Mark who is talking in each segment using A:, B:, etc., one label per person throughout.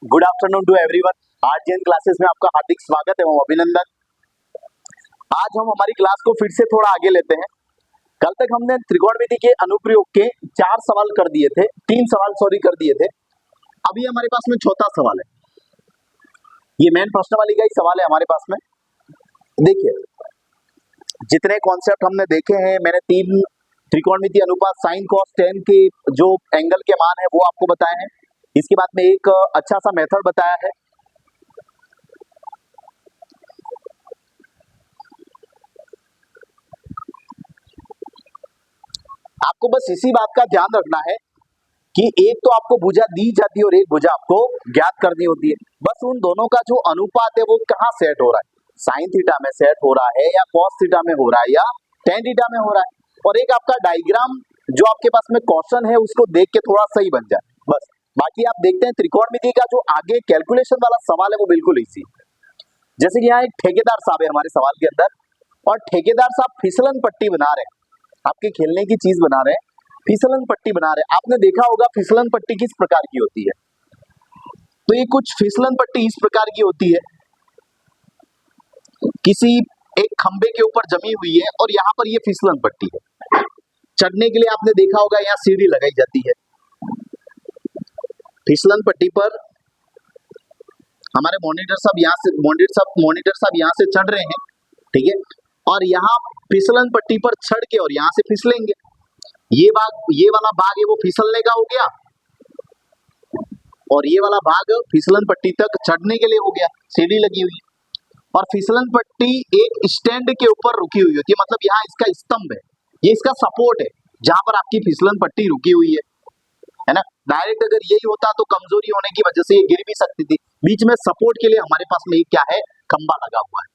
A: Good afternoon to everyone. RGN classes में आपका हार्दिक स्वागत है, अभिनंदन। आज हम हमारी क्लास को फिर से थोड़ा आगे लेते हैं। कल तक हमने त्रिकोणमिति के अनुप्रयोग के 4 सवाल कर दिए थे, 3 सवाल कर दिए थे। अभी हमारे पास में चौथा सवाल है। ये मेन प्रश्न वाली का ही सवाल है हमारे पास में। देखिए, जितने कॉन्सेप्ट हमने देखे हैं, मैंने 3 त्रिकोणमिति अनुपात साइन कॉस टेन के जो एंगल के मान है वो आपको बताए हैं। इसके बाद में एक अच्छा सा मेथड बताया है। आपको बस इसी बात का ध्यान रखना है कि एक तो आपको भुजा दी जाती है और एक भुजा आपको ज्ञात करनी होती है। बस उन दोनों का जो अनुपात है वो कहाँ सेट हो रहा है, साइन थीटा में सेट हो रहा है या कॉस थीटा में हो रहा है या टेन थीटा में हो रहा है। और एक आपका डायग्राम जो आपके पास में क्वेश्चन है उसको देख के थोड़ा सही बन जाए बस। बाकी आप देखते हैं त्रिकोणमिति का जो आगे कैलकुलेशन वाला सवाल है वो बिल्कुल इजी। जैसे कि यहाँ एक ठेकेदार साहब है हमारे सवाल के अंदर, और ठेकेदार साहब फिसलन पट्टी बना रहे हैं, आपके खेलने की चीज बना रहे हैं, फिसलन पट्टी बना रहे हैं। आपने देखा होगा फिसलन पट्टी किस प्रकार की होती है। तो ये कुछ फिसलन पट्टी इस प्रकार की होती है, किसी एक खंबे के ऊपर जमी हुई है और यहाँ पर ये फिसलन पट्टी है। चढ़ने के लिए आपने देखा होगा यहाँ सीढ़ी लगाई जाती है। फिसलन पट्टी पर हमारे मॉनिटर साहब यहाँ से चढ़ रहे हैं, ठीक है, और यहाँ फिसलन पट्टी पर चढ़ के और यहाँ से फिसलेंगे। ये वाला भाग है वो फिसलने का हो गया, और ये वाला भाग फिसलन पट्टी तक चढ़ने के लिए हो गया, सीढ़ी लगी हुई है। और फिसलन पट्टी एक स्टैंड के ऊपर रुकी हुई होती है, मतलब यहाँ इसका स्तंभ है, ये इसका सपोर्ट है जहां पर आपकी फिसलन पट्टी रुकी हुई है ना। डायरेक्ट अगर यही होता तो कमजोरी होने की वजह से ये गिर भी सकती थी। बीच में सपोर्ट के लिए हमारे पास में क्या है, खंबा लगा हुआ है।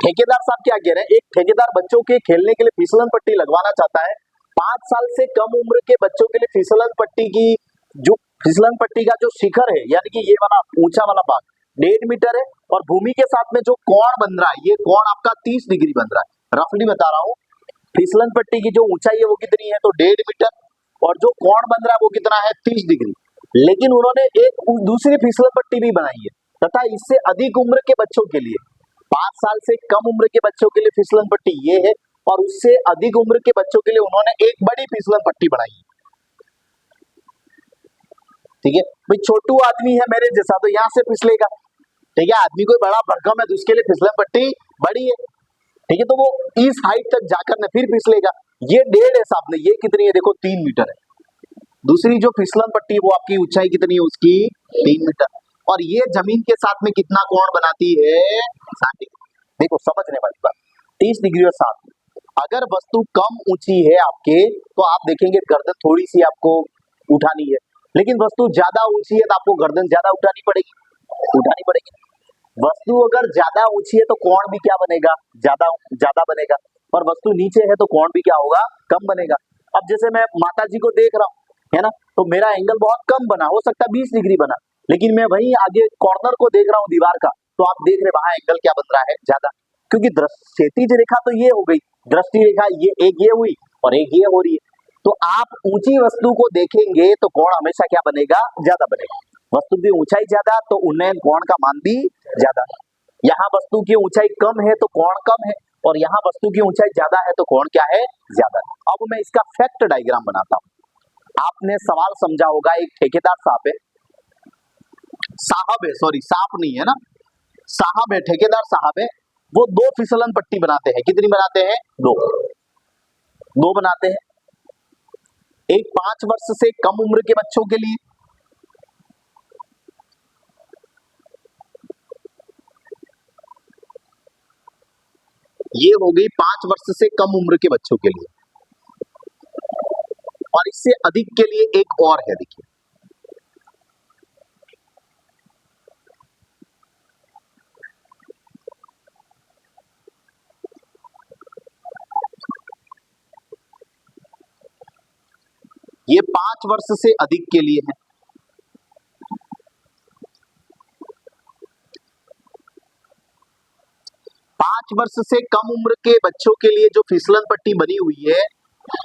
A: ठेकेदार साहब क्या कह रहे हैं, एक ठेकेदार बच्चों के खेलने के लिए फिसलन पट्टी लगवाना चाहता है। 5 साल से कम उम्र के बच्चों के लिए फिसलन पट्टी का जो शिखर है, यानी कि ये वाला ऊंचा वाला भाग 1.5 मीटर है, और भूमि के साथ में जो कोण बन रहा है, ये कोण आपका 30 डिग्री बन रहा है। रफली बता रहा हूँ, फिसलन पट्टी की जो ऊंचाई है वो कितनी है, तो 1.5 मीटर, और जो कोण बन रहा है वो कितना है, 30 डिग्री। लेकिन उन्होंने एक दूसरी फिसलन पट्टी भी बनाई है तथा इससे अधिक उम्र के बच्चों के लिए, 5 साल से कम उम्र के बच्चों के लिए फिसलन पट्टी ये है, और उससे अधिक उम्र के बच्चों के लिए उन्होंने एक बड़ी फिसलन पट्टी बनाई है। ठीक है भाई, छोटू आदमी है मेरे जैसा तो यहाँ से फिसलेगा, ठीक है। आदमी कोई बड़ा भरकम है तो उसके लिए फिसलन पट्टी बड़ी है, ठीक है, तो वो इस हाइट तक जाकर न फिर फिसलेगा। ये 1.5 है साहब ने, ये कितनी है, देखो 3 मीटर है। दूसरी जो फिसलन पट्टी वो आपकी ऊंचाई कितनी है उसकी, 3 मीटर, और ये जमीन के साथ में कितना कोण बनाती है, 60 डिग्री। देखो समझने वाली बात, 30 डिग्री और 60। अगर वस्तु कम ऊंची है आपके तो आप देखेंगे गर्दन थोड़ी सी आपको उठानी है, लेकिन वस्तु ज्यादा ऊंची है तो आपको गर्दन ज्यादा उठानी पड़ेगी। वस्तु अगर ज्यादा ऊंची है तो कोण भी क्या बनेगा, ज्यादा बनेगा, और वस्तु नीचे है तो कोण भी क्या होगा, कम बनेगा। अब जैसे मैं माता जी को देख रहा हूँ, है ना, तो मेरा एंगल बहुत कम बना, हो सकता है 20 डिग्री बना, लेकिन मैं वहीं आगे कॉर्नर को देख रहा हूँ दीवार का, तो आप देख रहे वहां एंगल क्या बन रहा है, ज्यादा, क्योंकि क्षैतिज रेखा तो ये हो गई, दृष्टि रेखा ये हुई और एक ये हो रही है। तो आप ऊंची वस्तु को देखेंगे तो कोण हमेशा क्या बनेगा, ज्यादा बनेगा। वस्तु की ऊंचाई ज्यादा तो उन्नयन कोण का मान भी ज्यादा। यहाँ वस्तु की ऊंचाई कम है तो कोण कम है, और यहाँ वस्तु की ऊंचाई ज्यादा है तो कोण क्या है, ज्यादा। अब मैं इसका फैक्ट डायग्राम बनाता हूँ। आपने सवाल समझा होगा, एक ठेकेदार साहब है, साहब नहीं है ना, साहब है, ठेकेदार साहब है, वो 2 फिसलन पट्टी बनाते हैं। कितनी बनाते हैं, 2 बनाते हैं। एक 5 वर्ष से कम उम्र के बच्चों के लिए, ये हो गई 5 वर्ष से कम उम्र के बच्चों के लिए, और इससे अधिक के लिए एक और है, देखिए ये 5 वर्ष से अधिक के लिए है। पांच वर्ष से कम उम्र के बच्चों के लिए जो फिसलन पट्टी बनी हुई है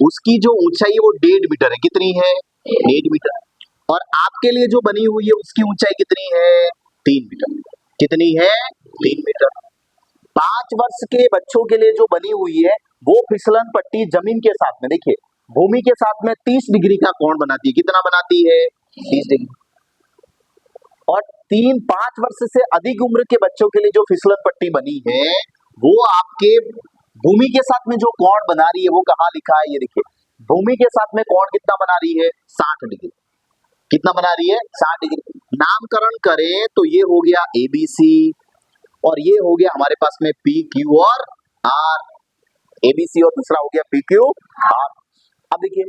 A: उसकी जो ऊंचाई है वो 1.5 मीटर है। कितनी है, 1.5 मीटर। और आपके लिए जो बनी हुई है उसकी ऊंचाई कितनी है? 3 मीटर। कितनी है? 3 मीटर। 5 वर्ष के बच्चों के लिए जो बनी हुई है वो फिसलन पट्टी जमीन के साथ में, देखिए भूमि के साथ में 30 डिग्री का कोण बनाती है। कितना बनाती है? 30 डिग्री। और 5 वर्ष से अधिक उम्र के बच्चों के लिए जो फिसलन पट्टी बनी है वो आपके भूमि के साथ में जो कोण बना रही है वो कहाँ लिखा है? ये देखिए भूमि के साथ में कोण कितना बना रही है? 60 डिग्री। कितना बना रही है? 60 डिग्री। नामकरण करें तो ये हो गया एबीसी और ये हो गया हमारे पास में पी क्यू और आर। एबीसी और दूसरा हो गया पी क्यू आर। अब देखिए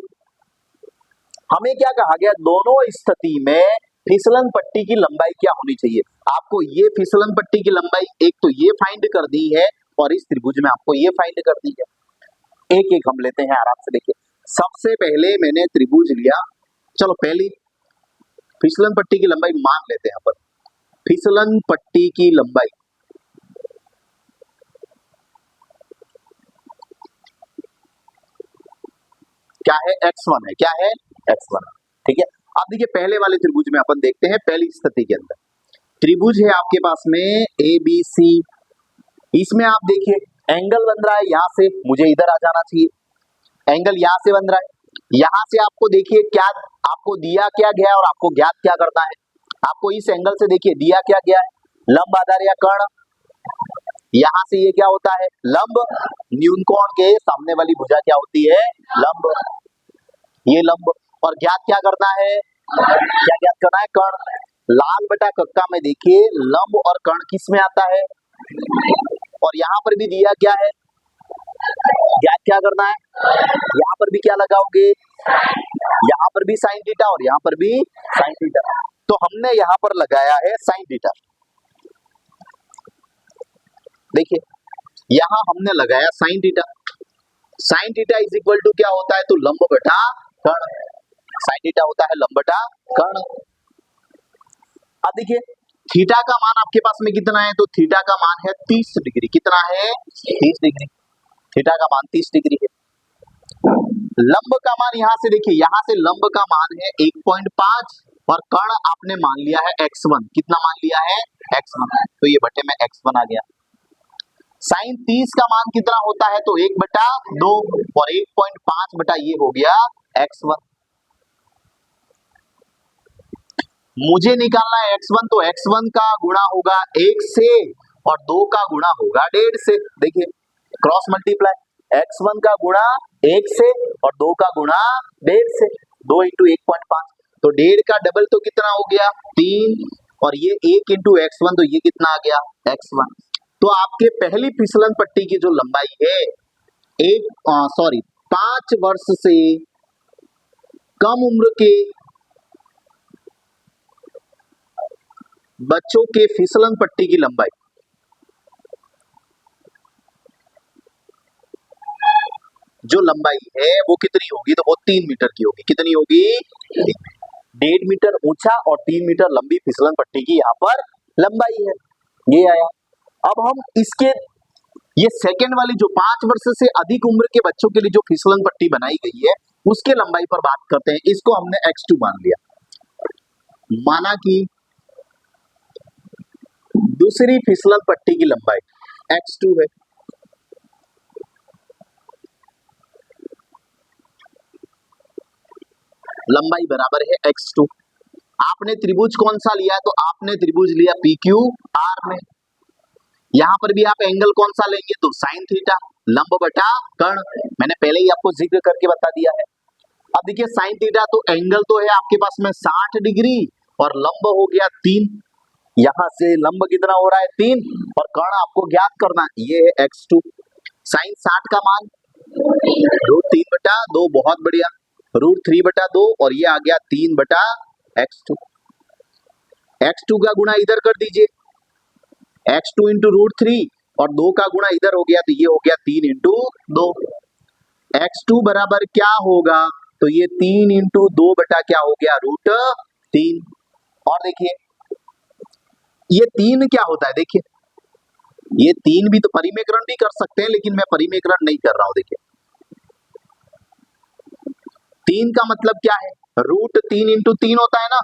A: हमें क्या कहा गया, दोनों स्थिति में फिसलन पट्टी की लंबाई क्या होनी चाहिए। आपको ये फिसलन पट्टी की लंबाई एक तो ये फाइंड कर दी है और इस त्रिभुज में आपको ये फाइंड कर दी है। एक एक हम लेते हैं आराम से। देखिए सबसे पहले मैंने त्रिभुज लिया, चलो पहली फिसलन पट्टी की लंबाई मान लेते हैं अपन। फिसलन पट्टी की लंबाई क्या है? x1 है। क्या है? x1। ठीक है। अब देखिए पहले वाले त्रिभुज में अपन देखते हैं पहली स्थिति के अंदर त्रिभुज है आपके पास में ए बी सी। इसमें आप देखिए एंगल बन रहा है यहां से, मुझे इधर आ जाना चाहिए। एंगल यहां से बन रहा है, यहां से आपको देखिए क्या आपको दिया क्या गया और आपको ज्ञात क्या करना है। आपको इस एंगल से देखिए दिया क्या गया है, लंब आधार या कर्ण। यहां से ये क्या होता है? लंब। न्यून कोण के सामने वाली भुजा क्या होती है? लंब। ये लंब। और ज्ञात क्या करना है? क्या ज्ञात करना है? कर्ण। लाल बटा कक्का में देखिए लंब और कर्ण किस में आता है? और यहाँ पर भी दिया क्या है? ज्ञात क्या करना है? यहाँ पर भी क्या लगाओगे? यहाँ पर भी साइन थीटा और यहाँ पर भी साइन थीटा। तो हमने यहाँ पर लगाया है साइन थीटा। देखिए यहां हमने लगाया sine theta. Sine theta is equal to क्या होता है? तो लंब बटा कर्ण। साइन थीटा होता है लंब बटा कर्ण। अब देखिए थीटा का मान आपके पास में कितना है? तो थीटा का मान है 30 डिग्री। कितना है? 30 डिग्री। थीटा का मान 30 डिग्री है। लंब का मान यहां से देखिए, यहां से लंब का मान है 1.5 और कर्ण आपने मान लिया है x1। कितना मान लिया है? x1। तो ये बटे में x1 आ गया। साइन 30 का मान कितना होता है? तो 1/2 और 1.5 बटा ये हो गया x1। मुझे निकालना है x1, तो x1 का गुणा होगा 1 से और 2 का गुणा होगा 1.5 से। देखिए क्रॉस मल्टीप्लाई, x1 का गुणा 1 से और 2 का गुणा 1.5 से। 2 इंटू 1.5 तो 1.5 का डबल तो कितना हो गया? 3 और ये 1 इंटू x1 तो ये कितना आ गया? x1। तो आपके पहली फिसलन पट्टी की जो लंबाई है 5 वर्ष से कम उम्र के बच्चों के फिसलन पट्टी की लंबाई जो लंबाई है वो कितनी होगी? तो वो 3 मीटर की होगी। कितनी होगी? 1.5 मीटर ऊंचा और 3 मीटर लंबी फिसलन पट्टी की यहाँ पर लंबाई है। ये आया। अब हम इसके ये सेकंड वाली जो 5 वर्ष से अधिक उम्र के बच्चों के लिए जो फिसलन पट्टी बनाई गई है उसके लंबाई पर बात करते हैं। इसको हमने x2 मान लिया। माना कि दूसरी फिसलन पट्टी की लंबाई x2 है। लंबाई बराबर है x2। आपने त्रिभुज कौन सा लिया है? तो आपने त्रिभुज लिया PQR में। यहां पर भी आप एंगल कौन सा लेंगे? तो साइन थीटा, लंब बटा कर्ण। मैंने पहले ही आपको जिक्र करके बता दिया है। अब देखिए साइन थीटा तो एंगल तो है आपके पास में 60 डिग्री और लंब हो गया 3। यहां से लंब कितना हो रहा है? 3 और कर्ण आपको ज्ञात करना है, ये है x2। साइन 60 का मान √3/2, बहुत बढ़िया, √3/2 और ये आ गया 3/x2। x2 का गुणा इधर कर दीजिए, x2 इंटू √3 और 2 का गुणा इधर हो गया तो ये हो गया 3 इंटू 2। x2 बराबर क्या होगा? तो ये 3 इंटू 2 बटा क्या हो गया? √3। और देखिए ये 3 क्या होता है? देखिए ये 3 भी तो परिमेकरण भी कर सकते हैं लेकिन मैं परिमेकरण नहीं कर रहा हूं। देखिए 3 का मतलब क्या है? √3 × 3 होता है ना,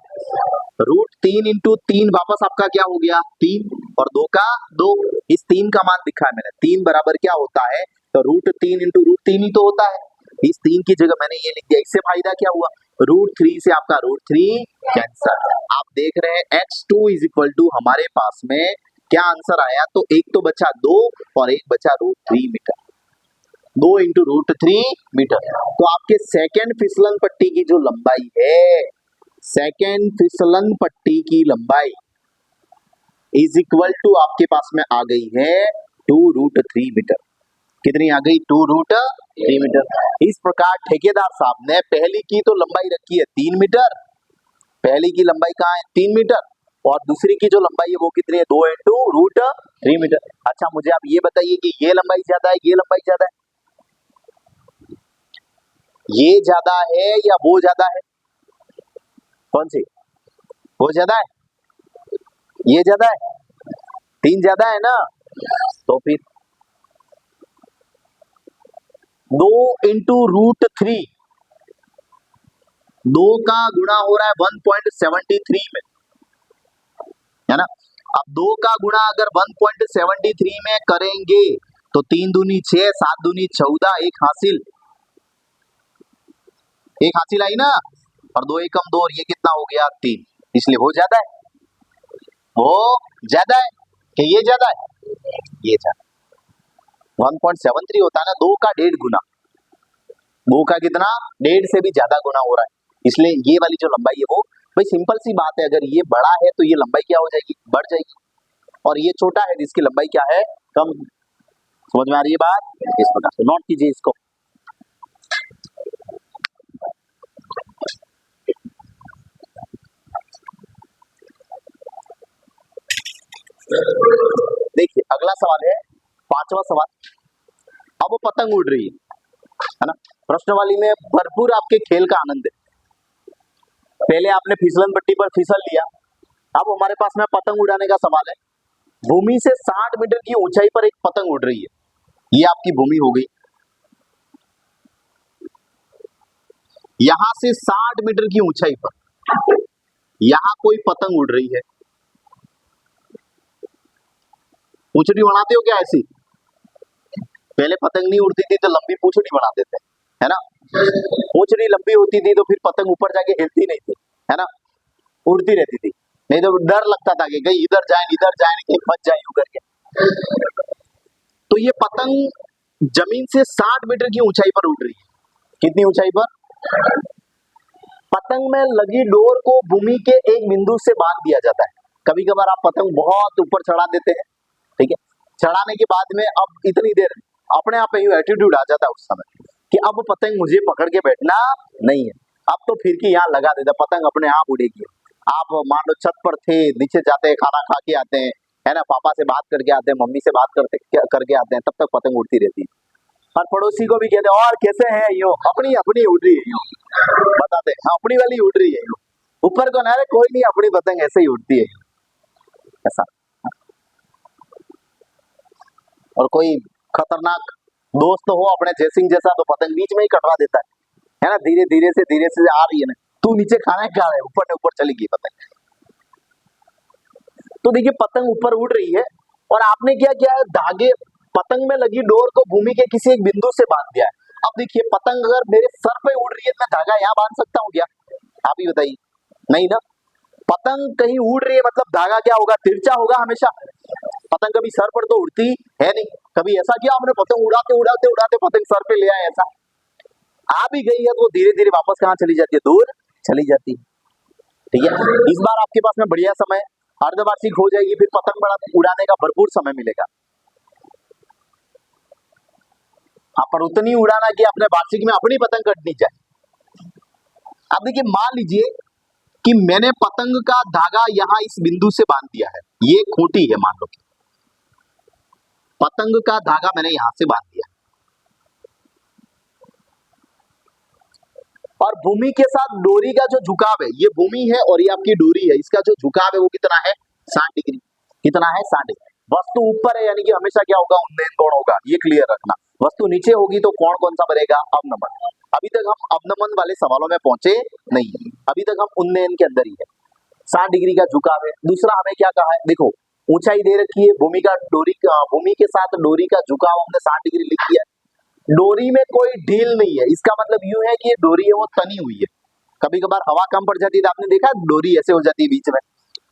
A: √3 × 3 वापस आपका क्या हो गया 3 और 2 का 2। इस 3 का मान लिखा है मैंने, 3 बराबर क्या होता है तो √3 × √3 ही तो होता है। इस 3 की जगह मैंने ये लिख दिया, इससे फायदा क्या हुआ √3 से आपका √3 कैंसर। आप देख रहे हैं x2 = हमारे पास में क्या आंसर आया, तो एक तो बचा 2 और एक बचा √3 मीटर, 2 × √3 मीटर। तो आपके सेकंड फिसलन पट्टी की जो लंबाई है, सेकंड फिसलन पट्टी की लंबाई = आपके पास में आ गई है 2√3 मीटर। कितनी आ गई 2√3 मीटर। इस प्रकार ठेकेदार साहब ने पहली की तो लंबाई रखी है 3 मीटर, पहली की लंबाई कहाँ है 3 मीटर, और दूसरी की जो लंबाई है वो कितनी है 2 × √3 मीटर। अच्छा मुझे आप ये बताइए कि ये लंबाई ज्यादा है, ये लंबाई ज्यादा है, ये ज्यादा है या वो ज्यादा है, कौन सी, वो ज्यादा है, ये ज्यादा है, 3 ज्यादा है ना, तो फिर 2 × √3, 2 का गुणा हो रहा है 1.73 में, है ना। अब 2 का गुणा अगर 1.73 में करेंगे तो 3 दूनी 6, 7 दूनी 14, एक हासिल आई ना, और 2 एकम 2 और ये कितना हो गया 3, इसलिए वो ज्यादा है, वो ज्यादा है कि ये ज्यादा है, ये ज्यादा। 1.73 होता है ना 2 का 1.5 गुना, 2 का कितना 1.5 से भी ज्यादा गुना हो रहा है, इसलिए ये वाली जो लंबाई है वो, भाई सिंपल सी बात है, अगर ये बड़ा है तो ये लंबाई क्या हो जाएगी बढ़ जाएगी, और ये छोटा है जिसकी लंबाई क्या है कम। समझ में आ रही है बात, इस प्रकार से नोट कीजिए इसको। देखिए अगला सवाल है 5वां सवाल। अब वो पतंग उड़ रही है ना, प्रश्नवाली में भरपूर आपके खेल का आनंद है। पहले आपने फिसलन पट्टी पर फिसल लिया, अब हमारे पास में पतंग उड़ाने का सवाल है। भूमि से 60 मीटर की ऊंचाई पर एक पतंग उड़ रही है, ये आपकी भूमि हो गई, यहां से 60 मीटर की ऊंचाई पर यहां कोई पतंग उड़ रही है। पूंछड़ी बनाते हो क्या ऐसी, पहले पतंग नहीं उड़ती थी तो लंबी पूंछड़ी बना देते है ना, पूंछड़ी लंबी होती थी तो फिर पतंग ऊपर जाके हिलती नहीं थी, है ना, उड़ती रहती थी, नहीं तो डर लगता था कि कहीं इधर जाए कहीं फंस जाए यूं करके। तो ये पतंग जमीन से 60 मीटर की ऊंचाई पर उड़ रही है, कितनी ऊंचाई पर, पतंग में लगी डोर को भूमि के एक बिंदु से बांध दिया जाता है। कभी कभार आप पतंग बहुत ऊपर चढ़ा देते हैं, ठीक है, चढ़ाने के बाद में अब इतनी देर अपने आप ही एटीट्यूड आ जाता है उस समय कि अब पतंग मुझे पकड़ के बैठना नहीं है, अब तो फिरकी यहाँ लगा देता, पतंग अपने आप उड़ेगी। आप मान लो छत पर थे, नीचे जाते हैं, खाना खा के आते हैं, है ना, पापा से बात करके आते हैं, मम्मी से बात करके आते हैं, तब तक पतंग उड़ती रहती है। और पड़ोसी को भी कहते हैं और कैसे हैं, यो अपनी अपनी उड़ रही है, यो बताते हैं अपनी वाली उड़ रही है, यो ऊपर को ना, अरे कोई नहीं अपनी पतंग ऐसे ही उड़ती है, ऐसा। और कोई खतरनाक दोस्त हो अपने जयसिंह जैसा तो पतंग बीच में ही कटवा देता है ना, धीरे से आ रही है ना, तू नीचे खाना खा रहा है, ऊपर ने ऊपर चली गई पतंग। तो देखिए पतंग ऊपर उड़ रही है और आपने क्या किया है, धागे पतंग में लगी डोर को भूमि के किसी एक बिंदु से बांध दिया है। अब देखिए पतंग अगर मेरे सर पे उड़ रही है तो मैं धागा यहाँ बांध सकता हूँ क्या, आप ही बताइए, नहीं ना। पतंग कहीं उड़ रही है मतलब धागा क्या होगा, तिरछा होगा हमेशा। पतंग कभी सर पर तो उड़ती है नहीं, कभी ऐसा किया आपने पतंग उड़ाते पतंग सर पे ले आए, ऐसा आ भी गई है तो धीरे धीरे वापस कहाँ चली जाती है, दूर चली जाती है, ठीक है। इस बार आपके पास में बढ़िया समय, अर्धवार्षिक हो जाएगी, फिर पतंग उड़ाने का भरपूर समय मिलेगा। आप पर उतनी उड़ाना कि अपने वार्षिक में अपनी पतंग कटनी जाए। अब देखिए मान लीजिए कि मैंने पतंग का धागा यहाँ इस बिंदु से बांध दिया है, ये खूंटी है, मान लो कि पतंग का धागा मैंने यहां से बांध दिया और भूमि के साथ डोरी का जो झुकाव है, ये भूमि है और ये आपकी डोरी है, इसका जो झुकाव है वो कितना है 60 डिग्री, कितना है 60 डिग्री। वस्तु ऊपर है यानी कि हमेशा क्या होगा, उन्नयन कोण होगा, ये क्लियर रखना। वस्तु नीचे होगी तो कोण कौन सा बनेगा? अवनमन। अभी तक हम अवनमन वाले सवालों में पहुंचे नहीं, अभी तक हम उन्नयन के अंदर ही है। 60 डिग्री का झुकाव है। दूसरा हमें क्या कहा है, देखो ऊंचाई दे रखी है, भूमि के साथ डोरी का झुकाव हमने 60 डिग्री लिख दिया। डोरी में कोई ढील नहीं है, इसका मतलब यूं है कि ये डोरी है वो तनी हुई है। कभी कभार हवा कम पड़ जाती है तो आपने देखा डोरी ऐसे हो जाती है बीच में,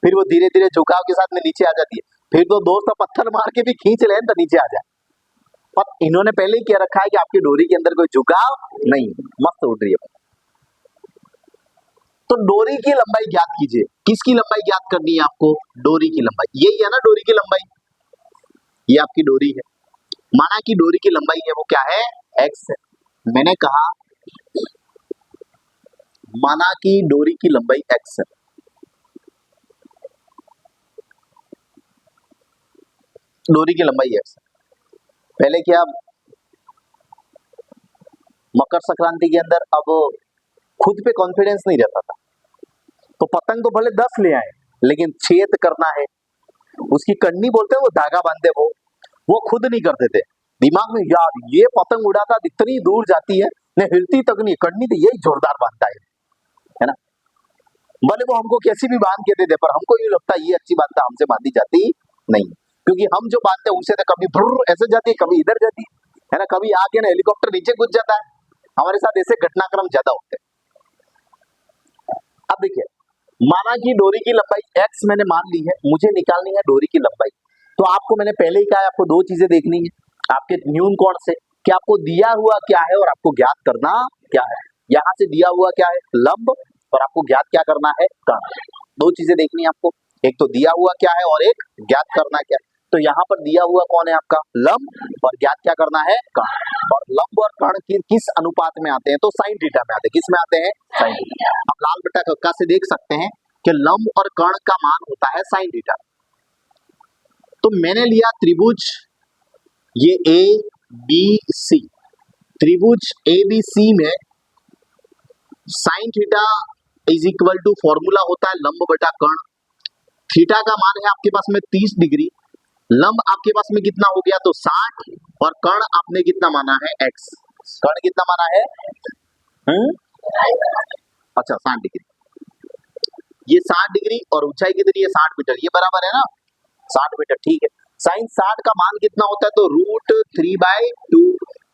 A: फिर वो धीरे धीरे झुकाव के साथ में नीचे आ जाती है, फिर तो दोस्त पत्थर मार के भी खींच लें तो नीचे आ जाए। पर इन्होंने पहले ही कह रखा है कि आपकी डोरी के अंदर कोई झुकाव नहीं, मस्त उड़ रही है। तो डोरी की लंबाई ज्ञात कीजिए। किसकी लंबाई ज्ञात करनी है आपको? डोरी की लंबाई। यही है ना डोरी की लंबाई, ये आपकी डोरी है। माना कि डोरी की लंबाई है वो क्या है? x है। मैंने कहा माना कि डोरी की लंबाई x है। डोरी की लंबाई x है। पहले क्या मकर संक्रांति के अंदर अब खुद पे कॉन्फिडेंस नहीं रहता था, तो पतंग तो भले 10 ले आए लेकिन छेद करना है, उसकी कन्नी बोलते हैं वो धागा बांधते वो खुद नहीं करते थे। दिमाग में यार ये पतंग उड़ाता इतनी दूर जाती है न हिलती तक नहीं, कन्नी तो यही जोरदार बांधता है ना। भले वो हमको कैसी भी बांध के दे दे, पर हमको ये लगता है ये अच्छी बात हमसे बांधी जाती नहीं, क्योंकि हम जो बांधते हैं उसे तो कभी भुर्र ऐसे जाती है, कभी इधर जाती है ना, कभी आके ना हेलीकॉप्टर नीचे कूद जाता है। हमारे साथ ऐसे घटनाक्रम ज्यादा होते हैं। अब देखिए माना कि डोरी की लंबाई x मैंने मान ली है, मुझे निकालनी है डोरी की लंबाई। तो आपको मैंने पहले ही कहा है आपको दो चीजें देखनी है, आपके न्यून कोण से कि आपको दिया हुआ क्या है और आपको ज्ञात करना क्या है। यहाँ से दिया हुआ क्या है? लंब, और आपको ज्ञात क्या करना है? कर्ण। दो चीजें देखनी है आपको, एक तो दिया हुआ क्या है और एक ज्ञात करना क्या है। तो यहाँ पर दिया हुआ कौन है आपका? लंब, और ज्ञात क्या करना है? कर्ण। और लंब और कर्ण किस अनुपात में आते हैं? तो साइन थीटा में आते हैं। किस में आते हैं? Sine theta. आप लाल बटा कक्का से देख सकते हैं कि लंब और कर्ण का मान होता है साइन थीटा। तो मैंने लिया त्रिभुज ये ए बी सी, त्रिभुज ए बी सी में sine theta is equal to formula होता है लंब बटा कर्ण। थीटा का मान है आपके पास में 30 डिग्री, लंब आपके पास में कितना हो गया? तो 60, और कर्ण आपने कितना माना है? x। कर्ण कितना माना है? अच्छा 60 डिग्री, ये 60 डिग्री और ऊंचाई कितनी है? 60 मीटर, ये बराबर है ना 60 मीटर, ठीक है। साइन 60 का मान कितना होता है? तो √3/2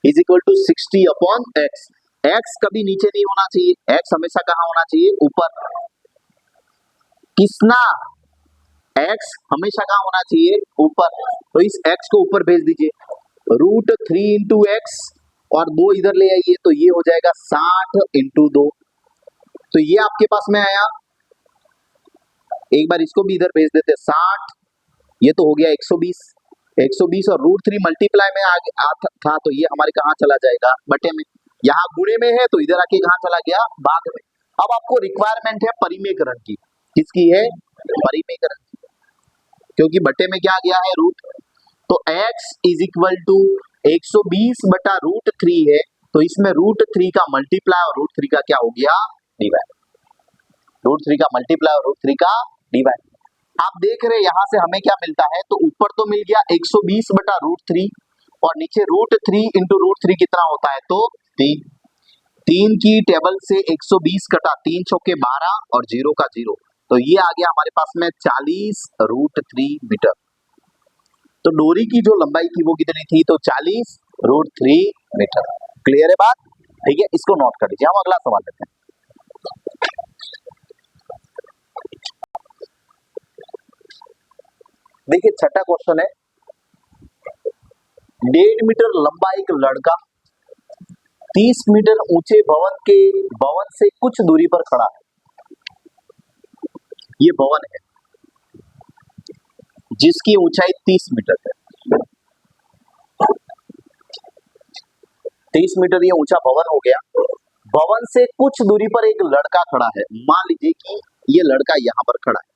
A: is equal to 60 upon x। x कभी नीचे नहीं होना चाहिए, x हमेशा कहाँ होना चाहिए? ऊपर। किसना? x हमेशा कहाँ होना चाहिए? ऊपर। तो इस x को ऊपर भेज दीजिए, √3 इंटू x और 2 इधर ले आइए, तो ये हो जाएगा 60 इंटू 2। तो ये आपके पास में आया, एक बार इसको भी इधर भेज देते 60, ये तो हो गया 120। 120 और √3 मल्टीप्लाई में था, तो ये हमारे कहाँ चला जाएगा? बटे में। यहाँ गुणे में है तो इधर आके कहाँ चला गया? भाग में। अब आपको रिक्वायरमेंट है परिमेयकरण की। किसकी है? परिमेयकरण की, क्योंकि बटे में क्या आ गया है? रूट। तो x इज इक्वल टू 120 बटा √3 है, तो इसमें √3 का मल्टीप्लाई और √3 का क्या हो गया? डिवाइड। √3 का मल्टीप्लाई और √3 का डिवाइड। आप देख रहे हैं यहाँ से हमें क्या मिलता है? तो ऊपर तो मिल गया 120 बटा √3 और नीचे √3 इंटू √3 कितना होता है? तो 3। 3 की टेबल से 120 कटा, 3 चौके 12 और 0 का 0, तो ये आ गया हमारे पास में 40 √3 मीटर। तो डोरी की जो लंबाई थी वो कितनी थी? तो 40 √3 मीटर। क्लियर है बात? ठीक है, इसको नोट कर लीजिए। हम अगला सवाल लेते हैं। देखिए छठा क्वेश्चन है, 1.5 मीटर लंबा एक लड़का 30 मीटर ऊंचे भवन से कुछ दूरी पर खड़ा है। ये भवन है जिसकी ऊंचाई 30 मीटर है। 30 मीटर ये ऊंचा भवन हो गया। भवन से कुछ दूरी पर एक लड़का खड़ा है। मान लीजिए कि ये लड़का यहां पर खड़ा है,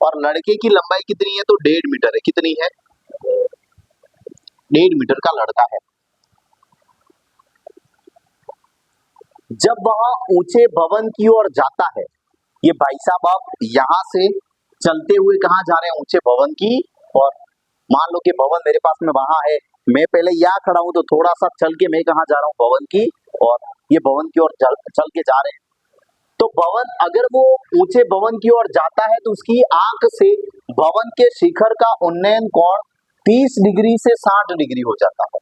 A: और लड़के की लंबाई कितनी है? तो 1.5 मीटर है। कितनी है? 1.5 मीटर का लड़का है। जब वह ऊंचे भवन की ओर जाता है ये भाई साहब अब यहाँ से चलते हुए कहाँ जा रहे हैं, ऊंचे भवन की और। मान लो कि भवन मेरे पास में वहां है, मैं पहले यहाँ खड़ा हूं तो थोड़ा सा चल के मैं कहाँ जा रहा हूँ, भवन की और। ये भवन की ओर चल के जा रहे हैं। तो भवन अगर वो ऊंचे भवन की ओर जाता है तो उसकी आंख से भवन के शिखर का उन्नयन कोण 30 डिग्री से 60 डिग्री हो जाता है।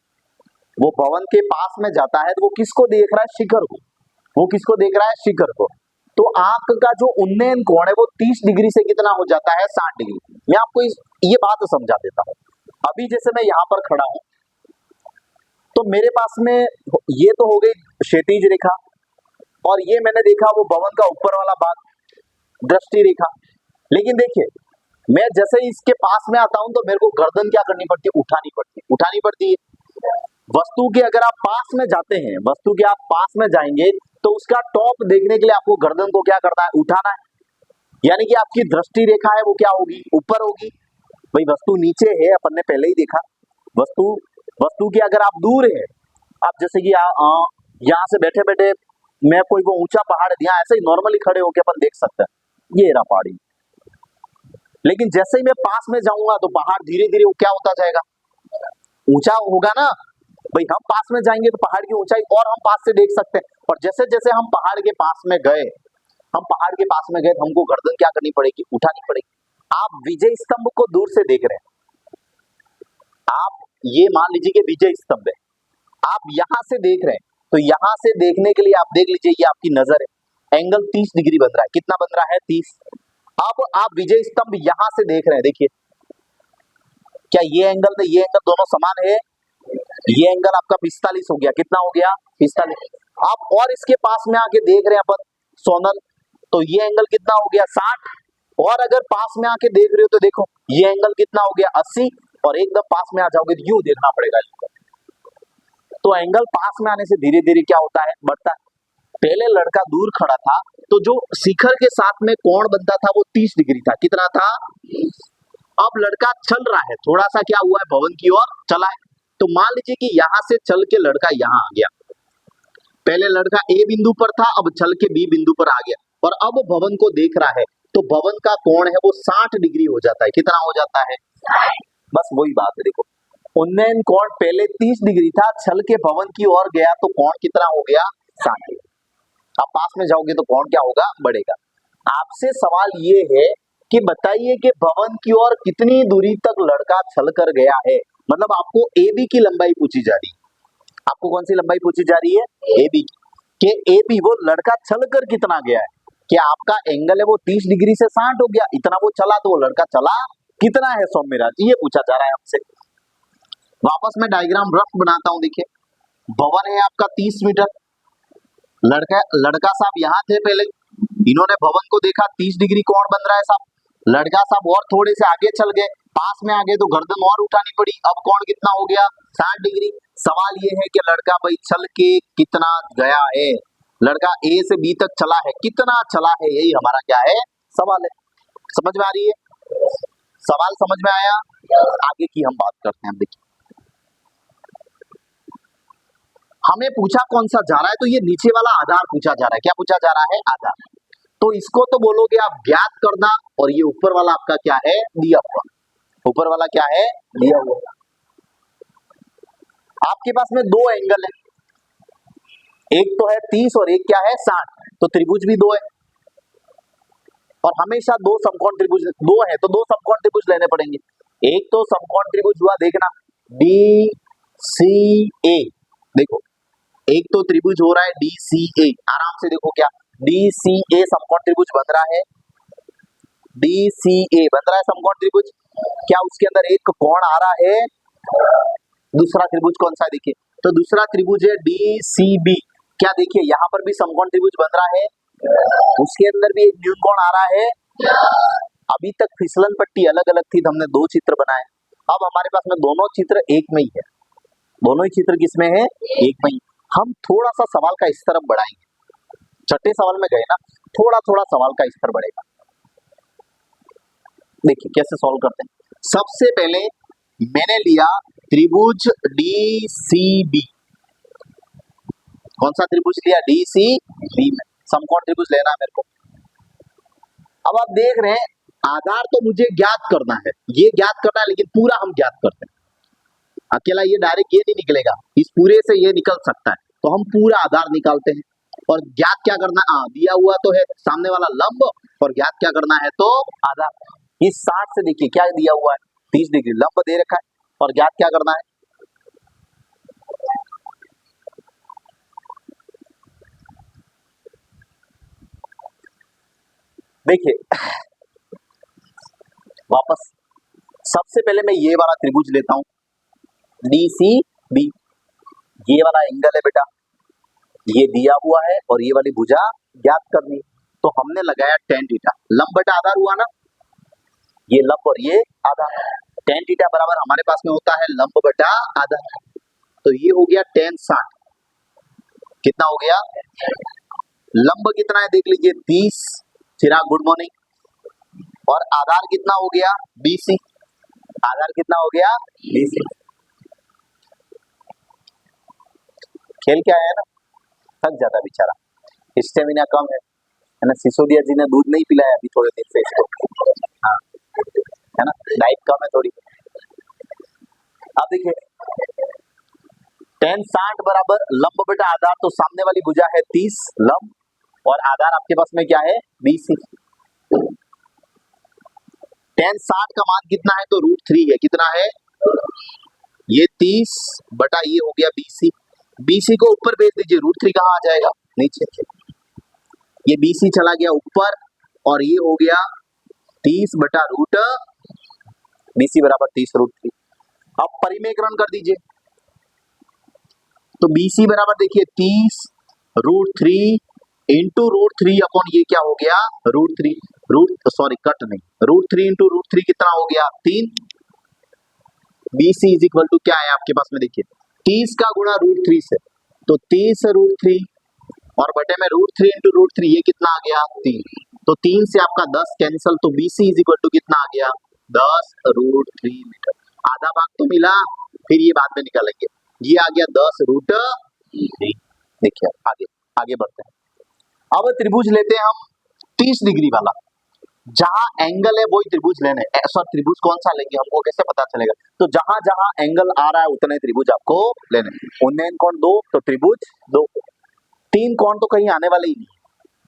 A: वो भवन के पास में जाता है तो वो किसको देख रहा है, शिखर को। वो किसको देख रहा है, शिखर को। तो आंख का जो उन्नयन कोण है वो 30 डिग्री से कितना हो जाता है, 60 डिग्री। मैं आपको ये बात समझा देता हूं। अभी जैसे मैं यहाँ पर खड़ा हूं तो मेरे पास में ये तो हो गई क्षैतिज रेखा और ये मैंने देखा वो भवन का ऊपर वाला भाग, दृष्टि रेखा। लेकिन देखिए मैं जैसे ही इसके पास में आता हूं तो मेरे को गर्दन क्या करनी पड़ती है, उठानी पड़ती है। वस्तु के अगर आप पास में जाते हैं, वस्तु के आप पास में जाएंगे तो उसका टॉप देखने के लिए आपको गर्दन को क्या करना है, उठाना है। यानी कि आपकी दृष्टि रेखा है वो क्या होगी, ऊपर होगी। भाई वस्तु नीचे है, अपन ने पहले ही देखा। वस्तु के अगर आप दूर है, आप जैसे कि यहाँ से बैठे बैठे मैं कोई वो ऊंचा पहाड़ यहाँ ऐसे ही नॉर्मली खड़े होके अपन देख सकते हैं, ये रहा पहाड़ी। लेकिन जैसे ही मैं पास में जाऊंगा तो पहाड़ धीरे धीरे वो क्या होता जाएगा, ऊंचा होगा ना। भाई हम पास में जाएंगे तो पहाड़ की ऊंचाई और हम पास से देख सकते हैं। और जैसे जैसे हम पहाड़ के पास में गए, तो हमको गर्दन क्या करनी पड़ेगी, उठानी पड़ेगी। आप विजय स्तंभ को दूर से देख रहे हैं, आप ये मान लीजिए कि विजय स्तंभ है, आप यहां से देख रहे हैं। तो यहां से देखने के लिए आप देख लीजिए ये आपकी नजर है, एंगल 30 डिग्री बन रहा है। कितना बन रहा है, 30। अब आप विजय स्तंभ यहां से देख रहे हैं, देखिए क्या ये एंगल दोनों समान है। ये एंगल आपका 45 हो गया, कितना हो गया, 45। आप और इसके पास में आके देख रहे हैं अपन सोनल, तो ये एंगल कितना हो गया, 60। और अगर पास में आके देख रहे हो तो देखो ये एंगल कितना हो गया, 80। और एकदम पास में आ जाओगे तो यूं देखना पड़ेगा इसको। तो एंगल पास में आने से धीरे धीरे क्या होता है, बढ़ता है। पहले लड़का दूर खड़ा था तो जो शिखर के साथ में कोण बनता था वो 30 डिग्री था, कितना था। अब लड़का चल रहा है, थोड़ा सा क्या हुआ है, भवन की ओर चला है। तो मान लीजिए कि यहां से चल के लड़का यहां आ गया। पहले लड़का ए बिंदु पर था, अब चल के बी बिंदु पर आ गया और अब भवन को देख रहा है। तो भवन का कोण है वो 60 डिग्री हो जाता है, कितना हो जाता है, बस वही बात है। देखो उन्नयन कोण पहले 30 डिग्री था, चल के भवन की ओर गया तो कोण कितना हो गया, 60 डिग्री। आप पास में जाओगे तो कोण क्या होगा, बढ़ेगा। आपसे सवाल ये है कि बताइए कि भवन की ओर कितनी दूरी तक लड़का चल कर गया है। मतलब आपको ए बी की लंबाई पूछी जा रही है। आपको कौन सी लंबाई पूछी जा रही है, ए बी के। ए बी वो लड़का चल कर कितना गया है, कि आपका एंगल है वो 30 डिग्री से 60 हो गया, इतना वो चला, तो वो लड़का चला कितना है सौम्यराज, ये पूछा जा रहा है आपसे। वापस मैं डायग्राम रफ बनाता हूं। देखिए भवन है आपका 30 मीटर, लड़का साहब यहाँ थे पहले, इन्होंने भवन को देखा, 30 डिग्री कोण बन रहा है साहब। लड़का साहब और थोड़े से आगे चल गए, पास में आ गए तो गर्दन और उठानी पड़ी, अब कोण कितना हो गया, 60 डिग्री। सवाल ये है कि लड़का भाई चल के कितना गया है, लड़का ए से बी तक चला है, कितना चला है, यही हमारा क्या है, सवाल है। समझ में आ रही है, सवाल समझ में आया। आगे की हम बात करते हैं। देखिए हमें पूछा कौन सा जा रहा है, तो ये नीचे वाला आधार पूछा जा रहा है। क्या पूछा जा रहा है, आधार। तो इसको तो बोलोगे आप ज्ञात करना, और ये ऊपर वाला आपका क्या है, दिया हुआ। ऊपर वाला क्या है, दिया हुआ। आपके पास में दो एंगल है, एक तो है 30 और एक क्या है, 60। तो त्रिभुज भी दो है, और हमेशा दो समकोण त्रिभुज दो है तो दो समकोण त्रिभुज लेने पड़ेंगे। एक तो समकोण त्रिभुज हुआ, देखना डी सी ए। देखो एक तो त्रिभुज हो रहा है डी सी ए, आराम से देखो क्या डी सी ए समकोण त्रिभुज बन रहा है, डी सी ए बन रहा है समकोण त्रिभुज। क्या उसके अंदर एक कोण आ रहा है, दूसरा त्रिभुज कौन सा है, देखिए तो दूसरा त्रिभुज है डी सी बी। क्या देखिए यहाँ पर भी समकोण त्रिभुज बन रहा है, उसके अंदर भी एक न्यून कोण आ रहा है। अभी तक फिसलन पट्टी अलग अलग थी तो हमने दो चित्र बनाए, अब हमारे पास में दोनों चित्र एक में ही है। दोनों ही चित्र किसमें है, एक में ही। हम थोड़ा सा सवाल का स्तर अब बढ़ाएंगे, छठे सवाल में गए ना, थोड़ा थोड़ा सवाल का स्तर बढ़ेगा। देखिए कैसे सॉल्व करते हैं। सबसे पहले मैंने लिया त्रिभुज डी सी बी। कौन सा त्रिभुज लिया, डी सी बी में समकोण त्रिभुज लेना है मेरे को। अब आप देख रहे हैं आधार तो मुझे ज्ञात करना है, ये ज्ञात करना है, लेकिन पूरा हम ज्ञात करते हैं। अकेला ये डायरेक्ट ये नहीं निकलेगा, इस पूरे से ये निकल सकता है, तो हम पूरा आधार निकालते हैं। और ज्ञात क्या करना है, दिया हुआ तो है सामने वाला लंब, और ज्ञात क्या करना है तो आधार। इस 60 से देखिए क्या दिया हुआ है, 30 डिग्री लंब दे रखा है, और ज्ञात क्या करना है, देखिए वापस सबसे पहले मैं ये वाला त्रिभुज लेता हूं, DCB, ये वाला एंगल है बेटा, ये दिया हुआ है, और ये वाली भुजा ज्ञात करनी है। तो हमने लगाया tan थीटा, लंब बटा आधार हुआ ना, ये लंब और ये आधार, tan थीटा बराबर हमारे पास में होता है लंब बटा आधार। तो ये हो गया tan 60, कितना हो गया, लंब कितना है देख लीजिए 30, चिराग गुड मॉर्निंग, और आधार कितना हो गया BC, आधार कितना हो गया BC। खेल क्या है ना, थक जाता बेचारा, स्टेमिना कम है ना, सिसोदिया जी ने दूध नहीं पिलाया अभी थोड़े दिन से इसको, हाँ है ना, डाइट कम है थोड़ी। अब देखिए tan 60 बराबर लंब बटा आधार, तो सामने वाली भुजा है 30 लंब, और आधार आपके पास में क्या है BC। tan 60 का मान कितना है तो √3 है, कितना है, ये 30 बटा ये हो गया BC, BC को ऊपर भेज दीजिए, √3 कहाँ आ जाएगा नीचे, ये BC चला गया ऊपर, और ये हो गया 30 बटा रूट BC बराबर 30 √3। अब परिमेयकरण कर दीजिए, तो BC बराबर देखिए 30 √3 इंटू √3 अपॉन ये क्या हो गया √3, कट नहीं, √3 इंटू √3 कितना हो गया 3। BC इज इक्वल टू क्या है आपके पास में देखिए 30 का गुणा √3 से, तो 30 √3 और बटे में √3 इंटू √3, ये कितना आ गया 3, तो 3 से आपका 10 कैंसल, तो BC इज इक्वल टू कितना आ गया 10 √3 मीटर। आधा भाग तो मिला, फिर ये बाद में निकालेंगे, ये आ गया 10 √3। देखिए आगे आगे बढ़ते हैं। अब त्रिभुज लेते हैं हम 30 डिग्री वाला, जहां एंगल है वही त्रिभुज लेने, ऐसा त्रिभुज कौन सा लेंगे हमको कैसे पता चलेगा, तो जहां जहां एंगल आ रहा है उतने त्रिभुज आपको लेने। उन्नयन कोण 2 तो त्रिभुज 2, 3 कोण तो कहीं आने वाले ही नहीं,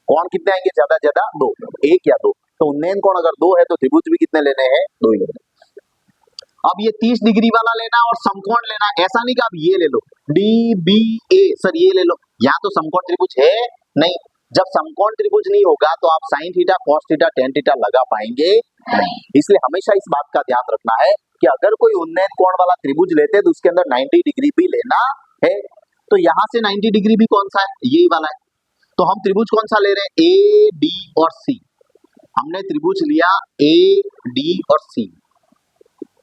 A: कोण कितने आएंगे ज्यादा ज्यादा 2, 1 या 2, तो उन्नयन कोण अगर 2 है तो त्रिभुज भी कितने लेने हैं 2 ही लेने। अब ये 30 डिग्री वाला लेना और समकोण लेना, ऐसा नहीं कि आप ये ले लो DBA, सर ये ले लो, यहाँ तो समकोण त्रिभुज है नहीं, जब समकोण त्रिभुज नहीं होगा तो आप sin theta cos theta tan theta लगा पाएंगे नहीं। इसलिए हमेशा इस बात का ध्यान रखना है कि अगर कोई उन्नयन कोण वाला त्रिभुज लेते हैं तो उसके अंदर 90 डिग्री भी लेना है। तो यहाँ से 90 डिग्री भी कौन सा है, यही वाला है, तो हम त्रिभुज कौन सा ले रहे हैं AD और C, हमने त्रिभुज लिया AD और C,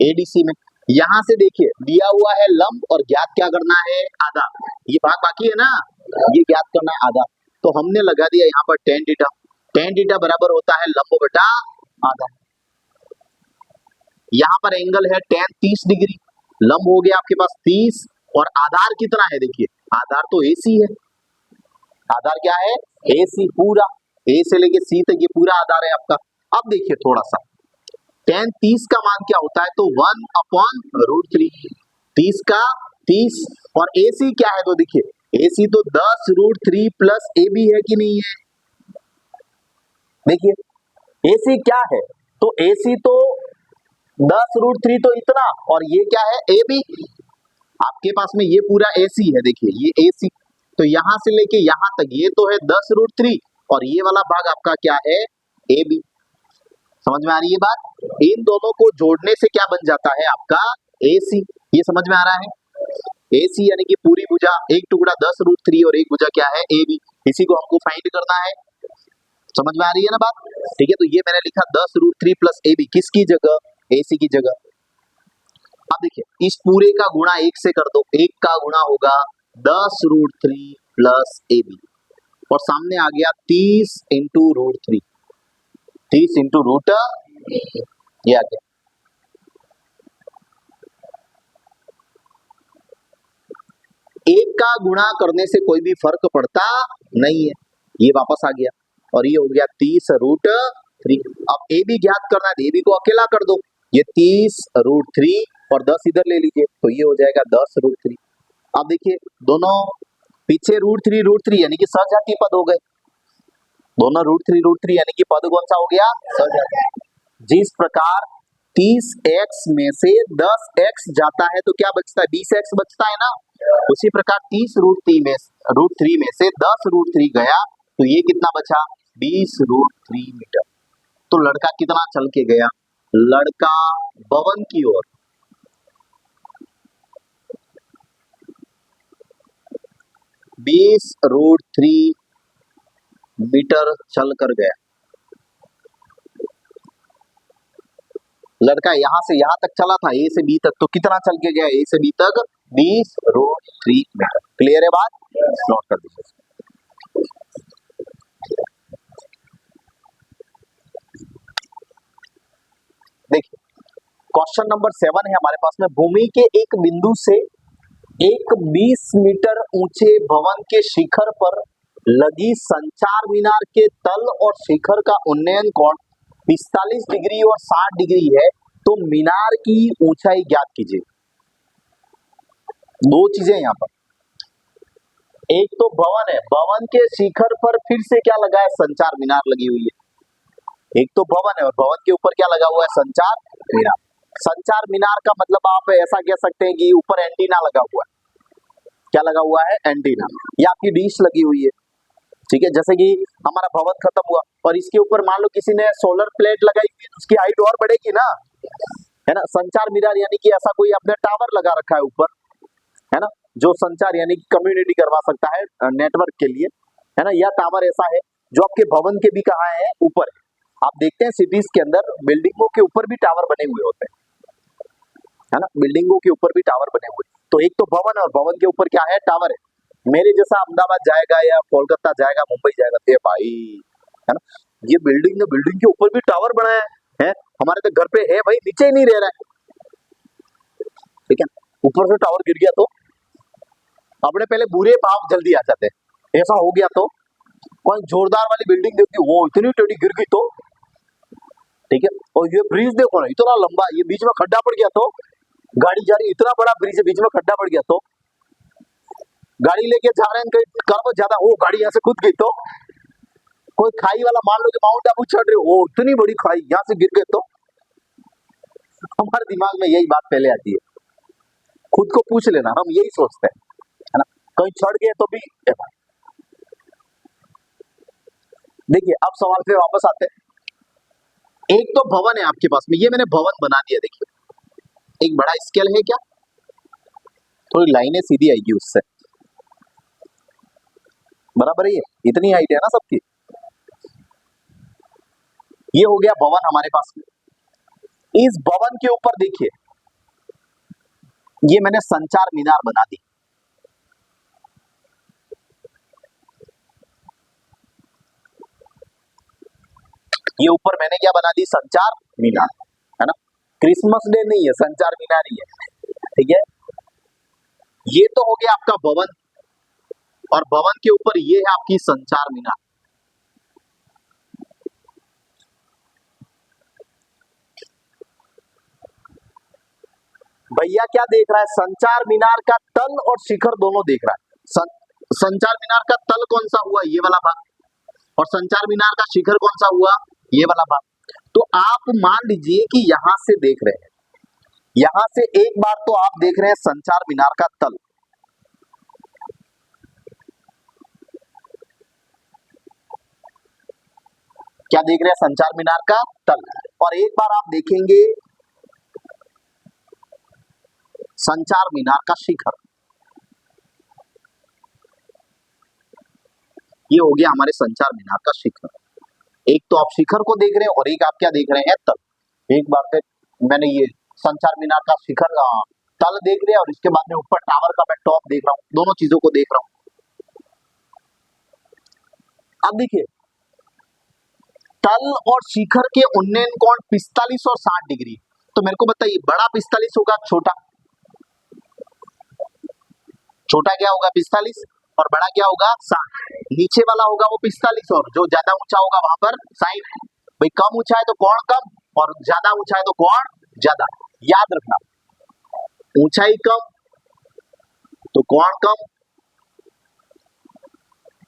A: ADC में। यहाँ से देखिए दिया हुआ है लंब और ज्ञात क्या करना है आधार, ये भाग बाकी है ना, ये ज्ञात करना है आधार, तो हमने लगा दिया यहाँ पर tan थीटा, tan थीटा बराबर होता है लंब बटा आधार। यहाँ पर एंगल है tan 30 डिग्री, लंब हो गया आपके पास 30, और आधार कितना है देखिए, आधार तो AC है, आधार क्या है AC, पूरा A से लेके C तक ये पूरा आधार है आपका। अब देखिए थोड़ा सा tan 30 का मान क्या होता है तो 1 अपॉन √3, 30 का 30, और AC क्या है तो देखिए AC तो 10 √3 प्लस AB है कि नहीं है, देखिए AC क्या है तो AC तो 10 √3 तो इतना, और ये क्या है AB, आपके पास में ये पूरा AC है, देखिए ये AC, तो यहां से लेके यहां तक ये तो है 10 √3, और ये वाला भाग आपका क्या है AB। समझ में आ रही है बात, इन दोनों को जोड़ने से क्या बन जाता है आपका AC, ये समझ में आ रहा है AC यानी कि पूरी भुजा एक टुकड़ा 10 √3 और एक भुजा क्या है AB, इसी को हमको फाइंड करना है। समझ में आ रही है ना बात, ठीक है, तो ये मैंने लिखा 10 √3 प्लस AB, किसकी जगह AC की जगह। अब देखिए इस पूरे का गुणा 1 से कर दो, 1 का गुणा होगा 10 √3 प्लस AB, और सामने आ गया 30 इंटू √3, 30 इंटू रूट ये आ गया। एक का गुणा करने से कोई भी फर्क पड़ता नहीं है, ये वापस आ गया, और ये हो गया 30 √3, 3। अब ए बी ज्ञात करना है, ए बी को अकेला कर दो, ये 30√3 और 10 इधर ले लीजिए, तो ये हो जाएगा 10√3। अब देखिए दोनों पीछे √3 यानी कि सजातीय पद हो गए, दोनों √3 यानी कि पद कौन सा हो गया, सजातीय। जिस प्रकार 30x में से 10x जाता है तो क्या बचता है, 20x बचता है ना, उसी प्रकार 30√3 में से 10√3 गया तो ये कितना बचा, 20√3 मीटर। तो लड़का कितना चल के गया, लड़का भवन की ओर 20√3 मीटर चल कर गया। लड़का यहां से यहां तक चला था, ए से बी तक, तो कितना चल के गया, ए से बी तक 20√3 मीटर। क्लियर है बात, नोट कर दीजिए। देखिए क्वेश्चन नंबर 7 है हमारे पास में, भूमि के एक बिंदु से एक 20 मीटर ऊंचे भवन के शिखर पर लगी संचार मीनार के तल और शिखर का उन्नयन कोण 45 डिग्री और 60 डिग्री है, तो मीनार की ऊंचाई ज्ञात कीजिए। दो चीजें यहाँ पर, एक तो भवन है, भवन के शिखर पर फिर से क्या लगा है, संचार मीनार लगी हुई है। एक तो भवन है और भवन के ऊपर क्या लगा हुआ है, संचार मीनार। संचार मीनार का मतलब आप ऐसा कह सकते हैं कि ऊपर एंटीना लगा हुआ है। क्या लगा हुआ है, एंटीना। ये आपकी डिश लगी हुई है, ठीक है। जैसे कि हमारा भवन खत्म हुआ और इसके ऊपर मान लो किसी ने सोलर प्लेट लगाई हुई है, तो उसकी हाइट और बढ़ेगी ना, है ना। संचार मीनार यानी कि ऐसा कोई आपने टावर लगा रखा है ऊपर, है ना, जो संचार यानी कि कम्युनिटी करवा सकता है नेटवर्क के लिए, है ना। यह टावर ऐसा है जो आपके भवन के भी कहाँ है, ऊपर है। आप देखते हैं सिटीज के अंदर बिल्डिंगों के ऊपर भी टावर बने हुए होते हैं, है ना, बिल्डिंगों के ऊपर भी टावर बने हुए। तो एक तो भवन और भवन के ऊपर क्या है, टावर है। मेरे जैसा अहमदाबाद जाएगा या कोलकाता जाएगा, मुंबई जाएगा, तो भाई, है ना, ये बिल्डिंग ने बिल्डिंग के ऊपर भी टावर बनाया है, हमारे तो घर पे है भाई, नीचे ही नहीं रह रहा है, ठीक है। ऊपर से टावर गिर गया तो अपने पहले बुरे भाव जल्दी आ जाते हैं, ऐसा हो गया तो कोई जोरदार वाली बिल्डिंग देखती, वो इतनी टेढ़ी गिर गई तो, ठीक है। और ये ब्रिज देखो ना, इतना लंबा, ये बीच में खड्डा पड़ गया तो, गाड़ी जा रही, इतना बड़ा ब्रिज है, बीच में खड्डा पड़ गया तो, गाड़ी लेके जा रहे हैं कहीं कर्व ज्यादा, वो गाड़ी यहाँ से कूद गई तो, कोई खाई वाला मान लो कि माउंट आबू चढ़ रहे हो, वो इतनी बड़ी खाई यहाँ से गिर गए तो, हमारे दिमाग में यही बात पहले आती है। खुद को पूछ लेना, हम यही सोचते हैं, है ना, कहीं चढ़ गए तो भी। देखिए अब सवाल पे वापस आते हैं। एक तो भवन है आपके पास में, ये मैंने भवन बना दिया, देखिए एक बड़ा स्केल है क्या, थोड़ी लाइनें सीधी आएगी उससे, बराबर है, ये इतनी हाइट है ना सबकी। ये हो गया भवन हमारे पास में। इस भवन के ऊपर देखिए, ये मैंने संचार मीनार बना दी, ये ऊपर मैंने क्या बना दी, संचार मीनार, है ना। क्रिसमस डे नहीं है, संचार मीनार ही है, ठीक है। ये तो हो गया आपका भवन, और भवन के ऊपर ये है आपकी संचार मीनार। भैया क्या देख रहा है, संचार मीनार का तल और शिखर दोनों देख रहा है। संचार मीनार का तल कौन सा हुआ, ये वाला भाग, और संचार मीनार का शिखर कौन सा हुआ, ये वाला भाग। तो आप मान लीजिए कि यहां से देख रहे हैं, यहां से एक बार तो आप देख रहे हैं संचार मीनार का तल, क्या देख रहे हैं, संचार मीनार का तल, और एक बार आप देखेंगे संचार मीनार का शिखर। ये हो गया हमारे संचार मीनार का शिखर। एक तो आप शिखर को देख रहे हैं और एक आप क्या देख रहे हैं, तल। एक बार से मैंने ये संचार मीनार का शिखर तल देख रहे हैं और इसके बाद में ऊपर टावर का मैं टॉप देख रहा हूं, दोनों चीजों को देख रहा हूं। अब देखिए तल और शिखर के उन्नयन कोण 45 और 60 डिग्री, तो मेरे को बताइए बड़ा 45 होगा, छोटा छोटा क्या होगा, 45, और बड़ा क्या होगा, 60। नीचे वाला होगा वो 45 और जो ज्यादा ऊंचा होगा वहां पर 60, भाई कम ऊंचा है तो कोण कम और ज्यादा ऊंचा है तो कोण ज्यादा। याद रखना, ऊंचाई कम तो कोण कम,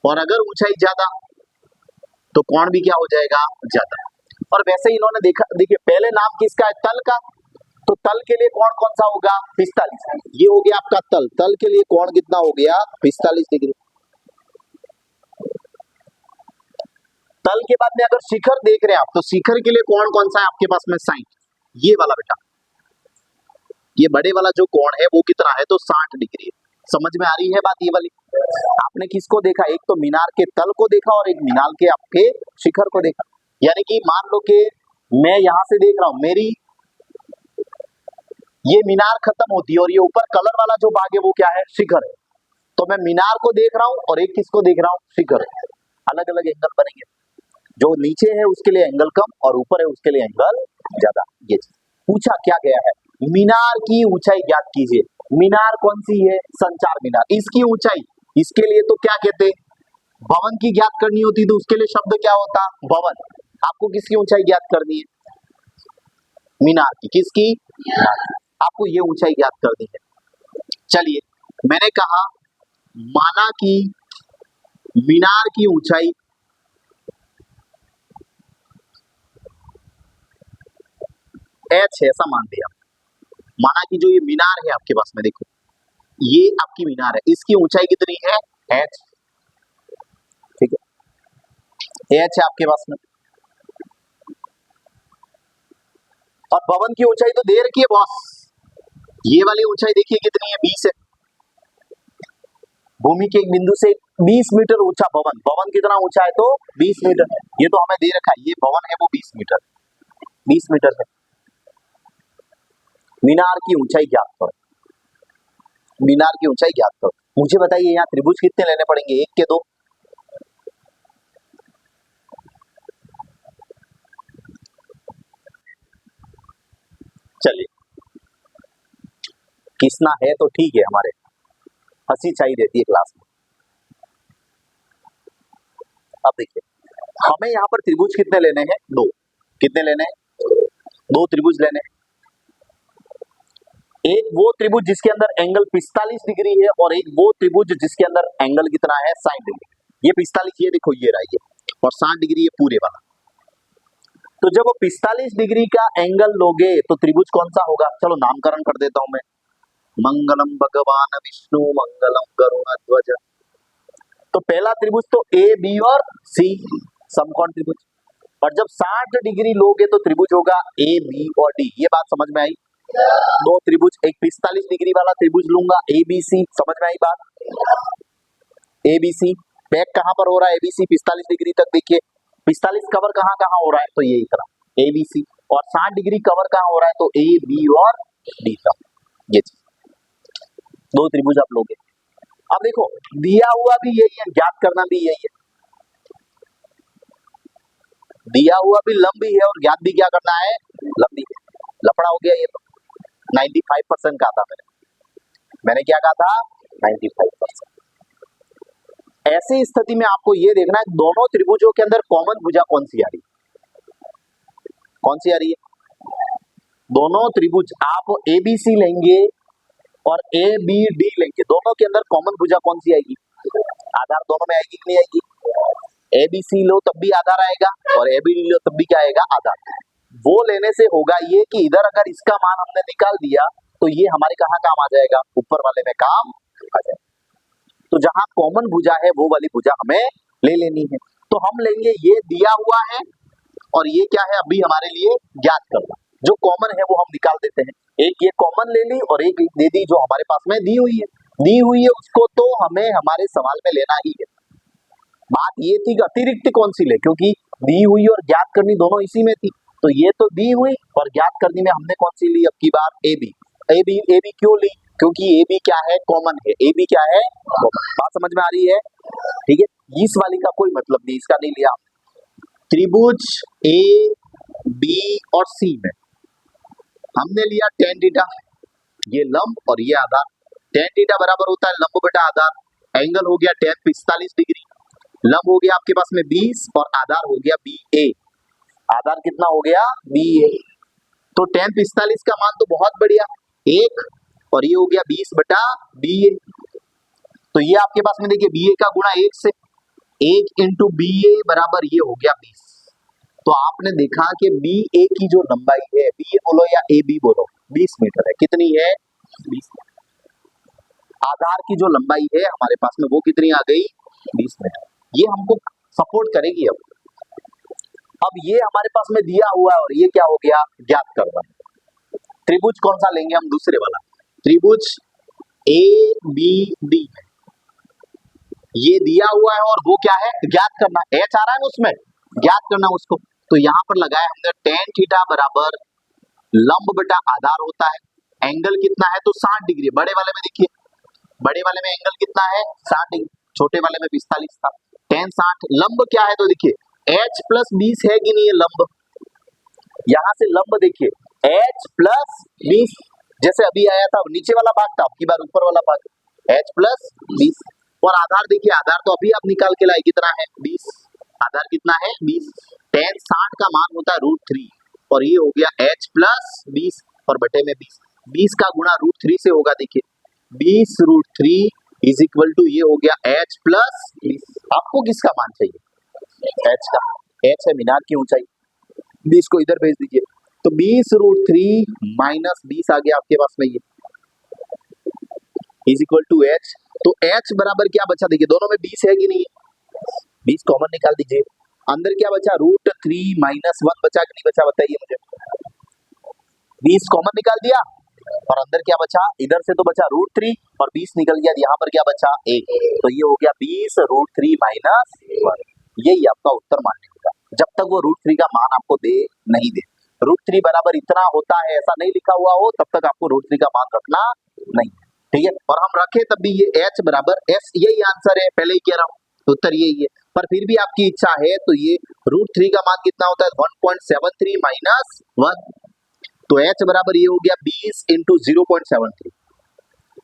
A: और अगर ऊंचाई ज्यादा तो कोण भी क्या हो जाएगा, ज्यादा। और वैसे ही इन्होंने देखा, देखिए पहले नाम किसका है, तल का, तो तल के लिए कोण कौन सा होगा, 45। ये हो गया आपका तल, तल के लिए कोण कितना हो गया, 45 डिग्री। तल के बाद में अगर शिखर देख रहे हैं आप, तो शिखर के लिए कोण कौन सा है आपके पास में, 60। ये वाला बेटा, ये बड़े वाला जो कोण है वो कितना है, तो 60 डिग्री है। समझ में आ रही है बात ये वाली। आपने किसको देखा, एक तो मीनार के तल को देखा और एक मीनार के आपके शिखर को देखा। यानी कि मान लो कि मैं यहां से देख रहा हूं, मेरी ये मीनार खत्म होती है और ये ऊपर कलर वाला जो भाग है वो क्या है, शिखर है। तो मैं मीनार को देख रहा हूं और एक किसको देख रहा हूं, शिखर। अलग अलग एंगल बनेंगे, जो नीचे है उसके लिए एंगल कम और ऊपर है उसके लिए एंगल ज्यादा। ये चीज पूछा क्या गया है, मीनार की ऊंचाई ज्ञात कीजिए। मीनार कौन सी है, संचार मीनार। इसकी ऊंचाई, इसके लिए तो क्या कहते, भवन की ज्ञात करनी होती तो उसके लिए शब्द क्या होता, भवन। आपको किसकी ऊंचाई ज्ञात करनी है, मीनार की। किसकी, आपको ये ऊंचाई ज्ञात करनी है। चलिए, मैंने कहा माना कि मीनार की ऊंचाई h है, ऐसा मान लिया। माना कि जो ये मीनार है आपके पास में, देखो ये आपकी मीनार है, इसकी ऊंचाई कितनी है, h। ठीक है, h है आपके पास में। और भवन की ऊंचाई तो दे रखी है बॉस, ये वाली ऊंचाई देखिए कितनी है, 20 है। भूमि के एक बिंदु से 20 मीटर ऊंचा भवन, भवन कितना ऊंचा है, तो 20 मीटर है। ये तो हमें दे रखा है, ये भवन है वो 20 मीटर, 20 मीटर है। मीनार की ऊंचाई ज्ञात करो, मीनार की ऊंचाई ज्ञात करो। मुझे बताइए यहाँ त्रिभुज कितने लेने पड़ेंगे, एक के दो, चलिए किसना है तो ठीक है, हमारे हंसी चाहिए रहती है क्लास में। अब देखिए हमें यहाँ पर त्रिभुज कितने लेने हैं, दो। कितने लेने हैं, दो त्रिभुज लेने हैं। एक वो त्रिभुज जिसके अंदर एंगल 45 डिग्री है और एक वो त्रिभुज जिसके अंदर एंगल कितना है, 60 डिग्री। ये 45, ये देखो ये रहा, ये और 60 डिग्री ये पूरे वाला। तो जब वो 45 डिग्री का एंगल लोगे तो त्रिभुज कौन सा होगा, चलो नामकरण कर देता हूं मैं। मंगलम भगवान विष्णु मंगलम गरुड़ध्वज। तो पहला त्रिभुज तो ए बी और सी, समकोण त्रिभुज। और जब 60 डिग्री लोगे तो त्रिभुज होगा ए बी और डी। ये बात समझ में आई, दो त्रिभुज, एक 45 डिग्री वाला त्रिभुज लूंगा ए बी सी, समझ में आई बात। ए बी सी पैक कहां पर हो रहा है, एबीसी 45 डिग्री तक, देखिए 45 कवर कहां कहां हो रहा है, तो ये इतना ए बी सी। और 60 डिग्री कवर कहां हो रहा है, तो ए बी और डी का। ये दो त्रिभुज आप लोगे। अब देखो दिया हुआ भी यही है, ज्ञात करना भी यही है। दिया हुआ भी लंबी है और ज्ञात भी क्या करना है, लंबी है। लफड़ा हो गया ये तो। 95% कहा था मैंने क्या कहा था, 95%। ऐसी स्थिति में आपको ये देखना है दोनों त्रिभुजों के अंदर कॉमन भुजा कौन सी आ रही है, कौन सी आ रही है। दोनों त्रिभुज आप ए बी सी लेंगे और ए बी डी लेंगे, दोनों के अंदर कॉमन भुजा कौन सी आएगी, आधार दोनों में आएगी कि नहीं आएगी। ए बी सी लो तब भी आधार आएगा और ए बी डी लो तब भी क्या आएगा, आधार। वो लेने से होगा ये कि इधर अगर इसका मान हमने निकाल दिया तो ये हमारे कहाँ काम आ जाएगा, ऊपर वाले में काम आ जाएगा। तो जहां कॉमन भुजा है वो वाली भुजा हमें ले लेनी है। तो हम लेंगे, ये दिया हुआ है और ये क्या है अभी हमारे लिए ज्ञात करना। जो कॉमन है वो हम निकाल देते हैं, एक ये कॉमन ले ली और एक दे दी जो हमारे पास में दी हुई है। दी हुई है उसको तो हमें हमारे सवाल में लेना ही है। बात ये थी कि अतिरिक्त कौन सी ले, क्योंकि दी हुई और ज्ञात करनी दोनों इसी में थी। तो ये तो दी हुई और ज्ञात करनी में हमने कौन सी ली, अब की बार ए बी। ए बी क्यों ली, क्योंकि ए बी क्या है, कॉमन है। ए बी क्या है, कॉमन। बात समझ में आ रही है, ठीक है। इस वाली का कोई मतलब नहीं, इसका नहीं लिया। त्रिभुज ए बी और सी में हमने लिया tan थीटा, ये लंब और ये आधार। tan थीटा बराबर होता है लंब बटा आधार। एंगल हो गया tan 45 डिग्री, लंब हो गया आपके पास में 20 और आधार हो गया बी ए। आधार कितना हो गया बी ए। तो tan 45 का मान तो बहुत बढ़िया 1 और ये हो गया 20 बटा बी ए। तो ये आपके पास में देखिए बी ए का गुणा 1 से 1 इंटू बी ए बराबर ये हो गया 20। तो आपने देखा कि बी ए की जो लंबाई है बी ए बोलो या ए बी बोलो 20 मीटर है। कितनी है 20। आधार की जो लंबाई है हमारे पास में वो कितनी आ गई 20 मीटर। ये हमको सपोर्ट करेगी। अब ये हमारे पास में दिया हुआ है और ये क्या हो गया ज्ञात करना। त्रिभुज कौन सा लेंगे हम दूसरे वाला त्रिभुज ए बी डी ये दिया हुआ है और वो क्या है ज्ञात करना। एच आ रहा है उसमें ज्ञात करना उसको। तो यहां पर लगाया हमने tan थीटा बराबर लंब बटा आधार होता है। एंगल कितना है तो 60 डिग्री। बड़े वाले में देखिए बड़े वाले में एंगल कितना है 60 डिग्री छोटे वाले में 45 था। tan 60 लंब क्या है तो देखिए h प्लस 20 है कि नहीं है लंब। यहां से लंब देखिए h प्लस 20 जैसे अभी आया था नीचे वाला भाग था अब की बार ऊपर वाला भाग h प्लस 20 और आधार देखिए आधार तो अभी आप निकाल के लाए कितना है 20। आधार कितना है 20। tan 60 का मान होता है √3 और ये हो गया h प्लस 20 और बटे में 20। 20 का गुणा √3 से होगा देखिए 20 √3 इज इक्वल टू ये हो गया h प्लस 20। आपको किसका मान चाहिए h का। h है मीनार की ऊंचाई 20 को इधर भेज दीजिए तो 20 √3 माइनस 20 आ गया आपके पास में ये इज इक्वल टू h। तो h बराबर क्या बचा देखिए दोनों में 20 है कि नहीं 20 कॉमन निकाल दीजिए। अंदर क्या बचा √3 माइनस 1 बचा कि नहीं बचा बताइए मुझे। 20 कॉमन निकाल दिया और अंदर क्या बचा इधर से तो बचा √3 और 20 निकल गया यहाँ पर क्या बचा 1। तो ये हो गया 20 √3 माइनस 1। यही आपका उत्तर मान लीजिएगा जब तक वो √3 का मान आपको दे नहीं दे। √3 बराबर इतना होता है ऐसा नहीं लिखा हुआ हो तब तक आपको √3 का मान रखना नहीं ठीक है। और हम रखे तब भी ये h बराबर s यही आंसर है पहले ही कह रहा हूँ उत्तर यही है। पर फिर भी आपकी इच्छा है तो ये √3 का मान कितना होता है 1.73 माइनस 1। तो h बराबर ये हो गया 20 इंटू 0.73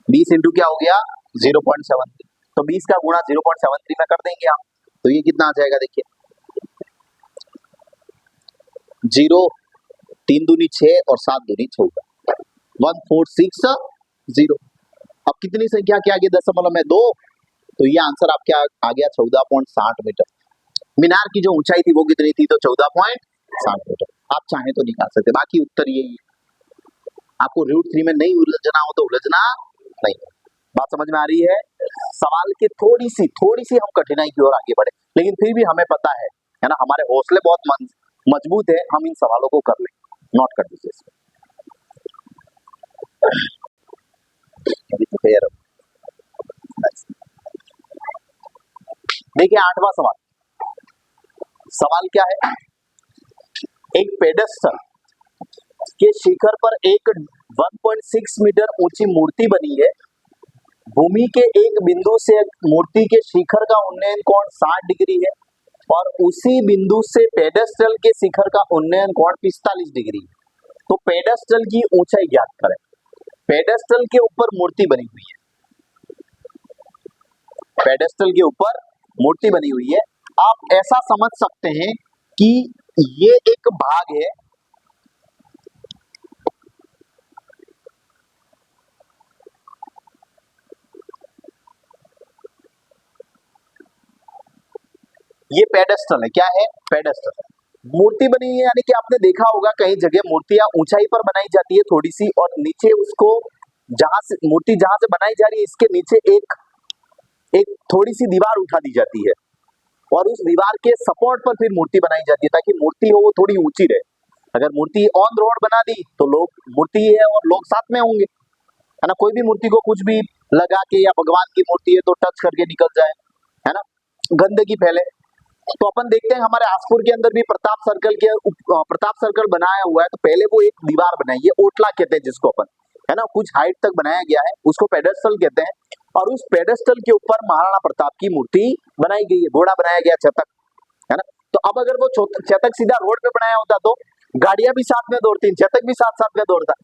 A: 20 इंटू क्या हो गया 0.73 तो 20 का गुणा 0.73 में कर देंगे आप तो ये कितना आ जाएगा देखिए 0 3 दूनी 6 और 7 दूनी 14 1460। अब कितनी संख्या के आगे दशमलव में 2 तो ये आंसर आपके आ गया 14.60 मीटर। मीनार की जो ऊंचाई थी वो कितनी थी तो 14.60 मीटर। आप चाहें तो निकाल सकते बाकी उत्तर यही है। आपको √3 में नहीं उलझना हो तो उलझना नहीं। बात समझ में आ रही है। सवाल की थोड़ी सी हम कठिनाई की ओर आगे बढ़े लेकिन फिर भी हमें पता है ना हमारे हौसले बहुत मजबूत है। हम इन सवालों को कर लें नोट कर दीजिए अभी तो तैयार हो। देखिए 8वां सवाल क्या है। एक पेडेस्टल के शिखर पर एक 1.6 मीटर ऊंची मूर्ति बनी है। भूमि के एक बिंदु से मूर्ति के शिखर का उन्नयन कोण 60 डिग्री है और उसी बिंदु से पेडेस्टल के शिखर का उन्नयन कोण 45 डिग्री है। तो पेडेस्टल की ऊंचाई ज्ञात करें। पेडेस्टल के ऊपर मूर्ति बनी हुई है। पेडेस्टल के ऊपर मूर्ति बनी हुई है। आप ऐसा समझ सकते हैं कि ये एक भाग है ये पेडेस्टल है। क्या है पेडेस्टल मूर्ति बनी हुई है यानी कि आपने देखा होगा कई जगह मूर्तियां ऊंचाई पर बनाई जाती है थोड़ी सी और नीचे उसको मूर्ति जहां से बनाई जा रही है इसके नीचे एक थोड़ी सी दीवार उठा दी जाती है और उस दीवार के सपोर्ट पर फिर मूर्ति बनाई जाती है ताकि मूर्ति हो वो थोड़ी ऊंची रहे। अगर मूर्ति ऑन रोड बना दी तो लोग मूर्ति है और लोग साथ में होंगे है ना। कोई भी मूर्ति को कुछ भी लगा के या भगवान की मूर्ति है तो टच करके निकल जाए है ना गंदगी फैले। तो अपन देखते हैं हमारे आसपुर के अंदर भी प्रताप सर्कल बनाया हुआ है। तो पहले वो एक दीवार बनाई है ओटला कहते हैं जिसको अपन है ना कुछ हाइट तक बनाया गया है उसको पेडेस्टल कहते हैं और उस पेडेस्टल के ऊपर महाराणा प्रताप की मूर्ति बनाई गई है। घोड़ा बनाया गया चेतक है ना। तो अब अगर वो चेतक सीधा रोड पे बनाया होता तो गाड़ियां भी साथ में दौड़ती चेतक भी साथ साथ में दौड़ता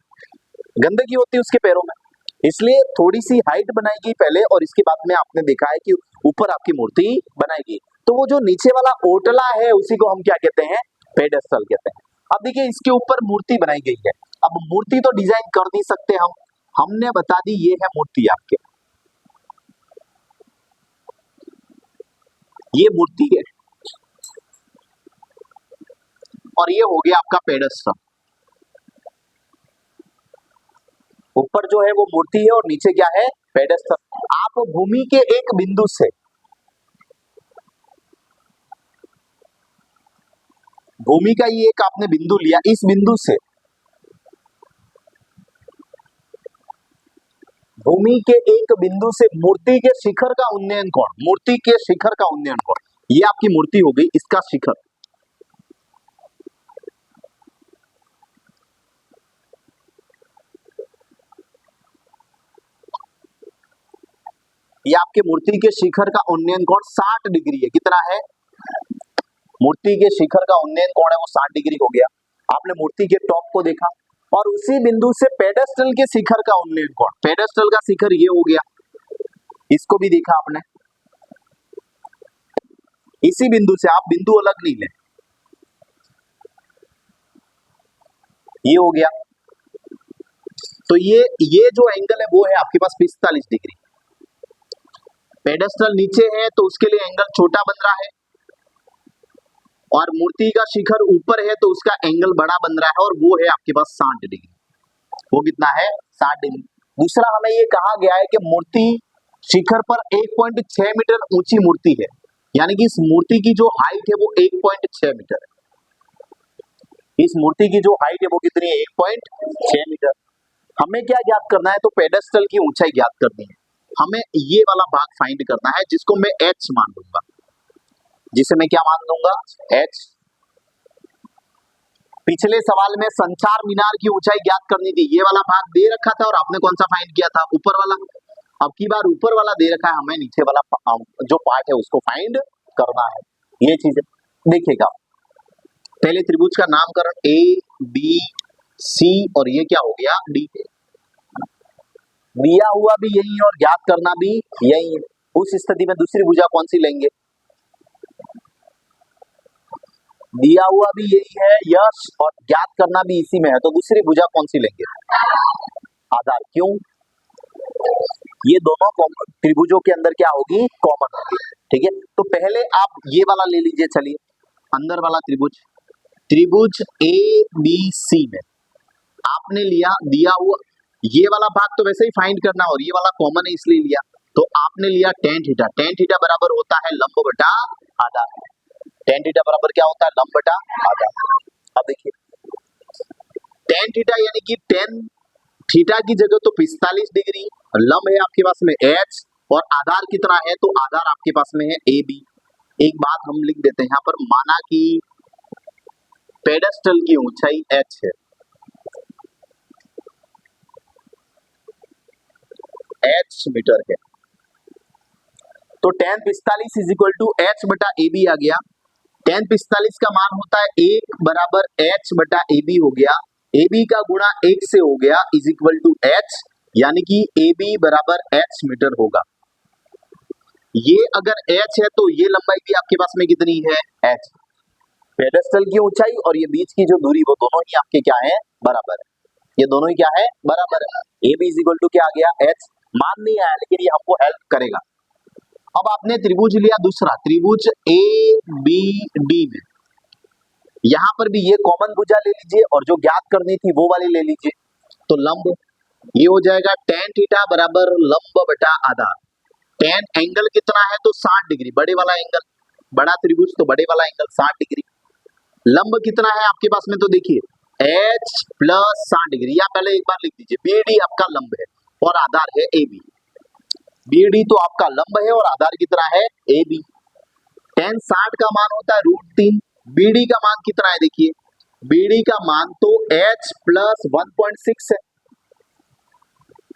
A: गंदगी होती उसके पैरों में। इसलिए थोड़ी सी हाइट बनाएगी पहले और इसके बाद में आपने देखा है कि ऊपर आपकी मूर्ति बनाएगी। तो वो जो नीचे वाला ओटला है उसी को हम क्या कहते हैं पेडेस्टल कहते हैं। अब देखिए इसके ऊपर मूर्ति बनाई गई है। अब मूर्ति तो डिजाइन कर नहीं सकते हम, हमने बता दी ये है मूर्ति आपके, ये मूर्ति है और ये हो गया आपका पेडेस्टल। ऊपर जो है वो मूर्ति है और नीचे क्या है, पेडेस्टल। आप भूमि के एक बिंदु से, भूमि का ये एक आपने बिंदु लिया, इस बिंदु से भूमि के एक बिंदु से मूर्ति के शिखर का उन्नयन कोण, मूर्ति के शिखर का उन्नयन कोण, ये आपकी मूर्ति हो गई, इसका शिखर, ये आपके मूर्ति के शिखर का उन्नयन कोण 60 डिग्री है। कितना है, मूर्ति के शिखर का उन्नयन कोण है वो 60 डिग्री हो गया। आपने मूर्ति के टॉप को देखा और उसी बिंदु से पेडेस्टल के शिखर का उन्नयन कोण, पेडेस्टल का शिखर ये हो गया, इसको भी देखा आपने। इसी बिंदु से, आप बिंदु अलग नहीं ले, ये हो गया। तो ये जो एंगल है वो है आपके पास 45 डिग्री। पेडेस्टल नीचे है तो उसके लिए एंगल छोटा बन रहा है और मूर्ति का शिखर ऊपर है तो उसका एंगल बड़ा बन रहा है और वो है आपके पास 60 डिग्री। वो कितना है, 60 डिग्री। दूसरा हमें ये कहा गया है कि मूर्ति शिखर पर 1.6 मीटर ऊंची मूर्ति है, यानी कि इस मूर्ति की जो हाइट है वो 1.6 मीटर है। इस मूर्ति की जो हाइट है वो कितनी है, 1.6 मीटर। हमें क्या ज्ञात करना है, तो पेडेस्टल की ऊंचाई ज्ञात करनी है। हमें ये वाला भाग फाइंड करना है जिसको मैं h मान लूंगा, जिसे मैं क्या मान लूंगा, h। पिछले सवाल में संचार मीनार की ऊंचाई ज्ञात करनी थी, ये वाला भाग दे रखा था और आपने कौन सा फाइंड किया था, ऊपर वाला। अब की बार ऊपर वाला दे रखा है, हमें नीचे वाला जो पार्ट है उसको फाइंड करना है। ये चीज देखिएगा, पहले त्रिभुज का नामकरण ए बी सी और ये क्या हो गया, डी। दिया हुआ भी यही है और ज्ञात करना भी यही है। उस स्थिति में दूसरी भुजा कौन सी लेंगे, दिया हुआ भी यही है यश और ज्ञात करना भी इसी में है, तो दूसरी भुजा कौन सी लेंगे, आधार। क्यों, ये दोनों त्रिभुजों के अंदर क्या होगी, कॉमन होगी। ठीक है, तो पहले आप ये वाला ले लीजिए, चलिए अंदर वाला त्रिभुज, त्रिभुज ए बी सी में आपने लिया दिया हुआ, ये वाला भाग तो वैसे ही फाइंड करना और ये वाला कॉमन है इसलिए लिया, तो आपने लिया tan थीटा। tan थीटा बराबर होता है लंब बटा आधार। tan थीटा बराबर क्या होता है, लंब बटा आधार। अब देखिए tan थीटा यानी कि tan थीटा की जगह तो 45 डिग्री, लंब है आपके पास में h और आधार कितना है, तो आधार आपके पास में है ए बी। एक बात हम लिख देते हैं यहाँ पर, माना कि पेडेस्टल की ऊंचाई h है, h मीटर है, तो tan 45 is equal to h बटा ए बी आ गया। tan 45 का मान होता है 1 बराबर h बटा ए बी हो गया, ए बी का गुणा 1 से हो गया इज इक्वल टू h, यानी कि ए बी बराबर h मीटर होगा। ये अगर h है तो ये लंबाई भी आपके पास में कितनी है, h। पेडेस्टल की ऊंचाई और ये बीच की जो दूरी वो दोनों ही आपके क्या है, बराबर है। ये दोनों ही क्या है, बराबर है। A B is equal to क्या आ गया, h। मान नहीं आया लेकिन ये हमको हेल्प करेगा। अब आपने त्रिभुज लिया दूसरा, त्रिभुज ए बी डी में, यहां पर भी ये कॉमन भुजा ले लीजिए और जो ज्ञात करनी थी वो वाली ले लीजिए, तो लंब ये हो जाएगा tan थीटा बराबर लंब बटा आधार। tan एंगल कितना है, तो 60 डिग्री, बड़े वाला एंगल, बड़ा त्रिभुज तो बड़े वाला एंगल 60 डिग्री। लंब कितना है आपके पास में, तो देखिए h प्लस 60 डिग्री, या पहले एक बार लिख दीजिए, बी डी आपका लंब है और आधार है ए बी। BD तो आपका लंब है और आधार कितना है, AB। tan 60 का मान होता है √3, BD का मान कितना है, देखिए BD का मान तो h प्लस 1.6 है,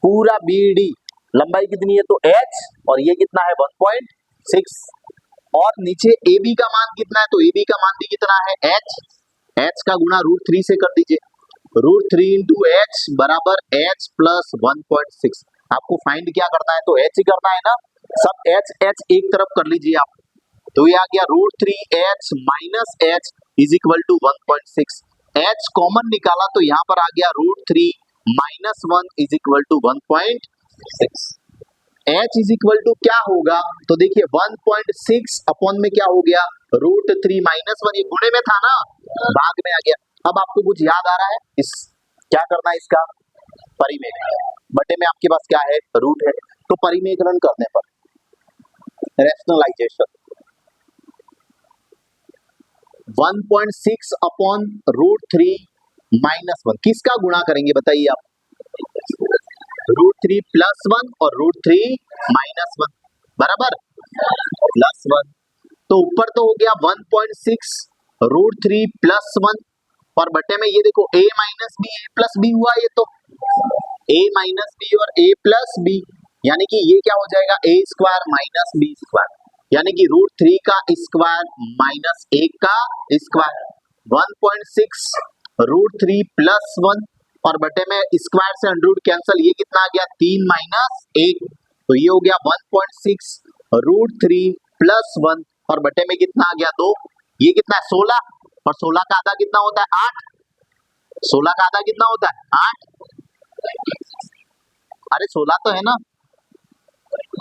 A: पूरा BD लंबाई कितनी है, तो h और ये कितना है 1.6, और नीचे AB का मान कितना है, तो AB का मान भी कितना है h का गुणा √3 से कर दीजिए, √3 इंटू h बराबर h प्लस 1.6। आपको फाइंड क्या करना है, तो h ही करना है ना, सब h एक तरफ कर लीजिए आप, तो ये आ गया √3h minus h is equal to 1.6। h common निकाला तो यहाँ पर आ गया √3 minus 1 is equal to 1.6। h is equal to क्या होगा, तो देखिए 1.6 अपॉन में क्या हो गया √3 माइनस 1, ये गुणे में था ना, भाग में आ गया। अब आपको कुछ याद आ रहा है, इस क्या करना है, इसका परिमेय, बटे में आपके पास क्या है रूट है, तो परिमेयकरण करने पर रैशनलाइजेशन 1.6 अपॉन √3 माइनस 1 किसका गुणा करेंगे बताइए आप, √3 प्लस 1 और √3 माइनस 1 बराबर प्लस 1, तो ऊपर तो हो गया 1.6 √3 प्लस 1 और बटे में ये देखो a minus B A plus B हुआ, ये तो a माइनस बी और a प्लस बी, यानी कि ये क्या हो जाएगा a square minus B square, यानी कि √3 का स्क्वायर माइनस 1 का स्क्वायर, 1.6 √3 प्लस 1 और बटे में स्क्वायर से अंडर कैंसिल, ये कितना आ गया 3 माइनस 1, तो ये हो गया 1.6 √3 प्लस 1 और बटे में कितना आ गया 2, ये कितना है 16 और 16 का आधा कितना होता है 8, 16 का आधा कितना होता है 8, अरे 16 तो है ना,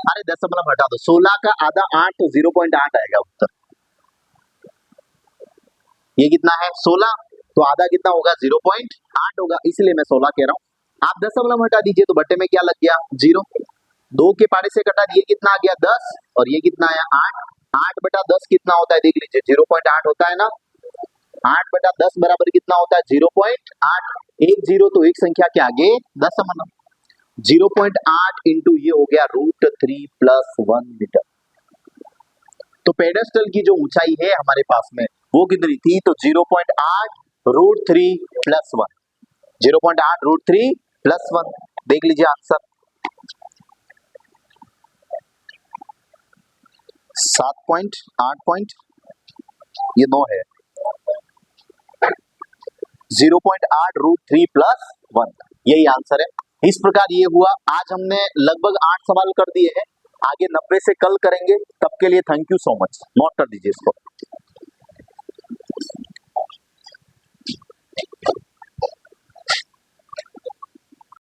A: अरे दशमलव हटा दो, 16 का आधा 8 तो 0.8 आएगा उत्तर, ये कितना है 16, तो आधा कितना होगा 0.8 होगा, इसलिए मैं 16 कह रहा हूँ। आप दशमलव हटा दीजिए तो बटे में क्या लग गया 0, 2 के पारे से कटा दिए कितना आ गया 10 और ये कितना आया 8, 8 बटा 10 कितना होता है देख लीजिए 0.8 होता है ना, 8 बटा 10 बराबर कितना होता है 0.8, एक जीरो तो एक संख्या के आगे दशमलव, 0.8 इंटू ये हो गया √3 प्लस 1 मीटर। तो पेडेस्टल की जो ऊंचाई है हमारे पास में वो कितनी थी, तो 0.8 √3 प्लस 1, 0.8 √3 प्लस 1, देख लीजिए आंसर 7.8 ये 9 है, 0.8 √3 प्लस 1 यही आंसर है। इस प्रकार ये हुआ, आज हमने लगभग 8 सवाल कर दिए हैं, आगे 90 से कल करेंगे, तब के लिए thank you so much, note कर दीजिए इसको।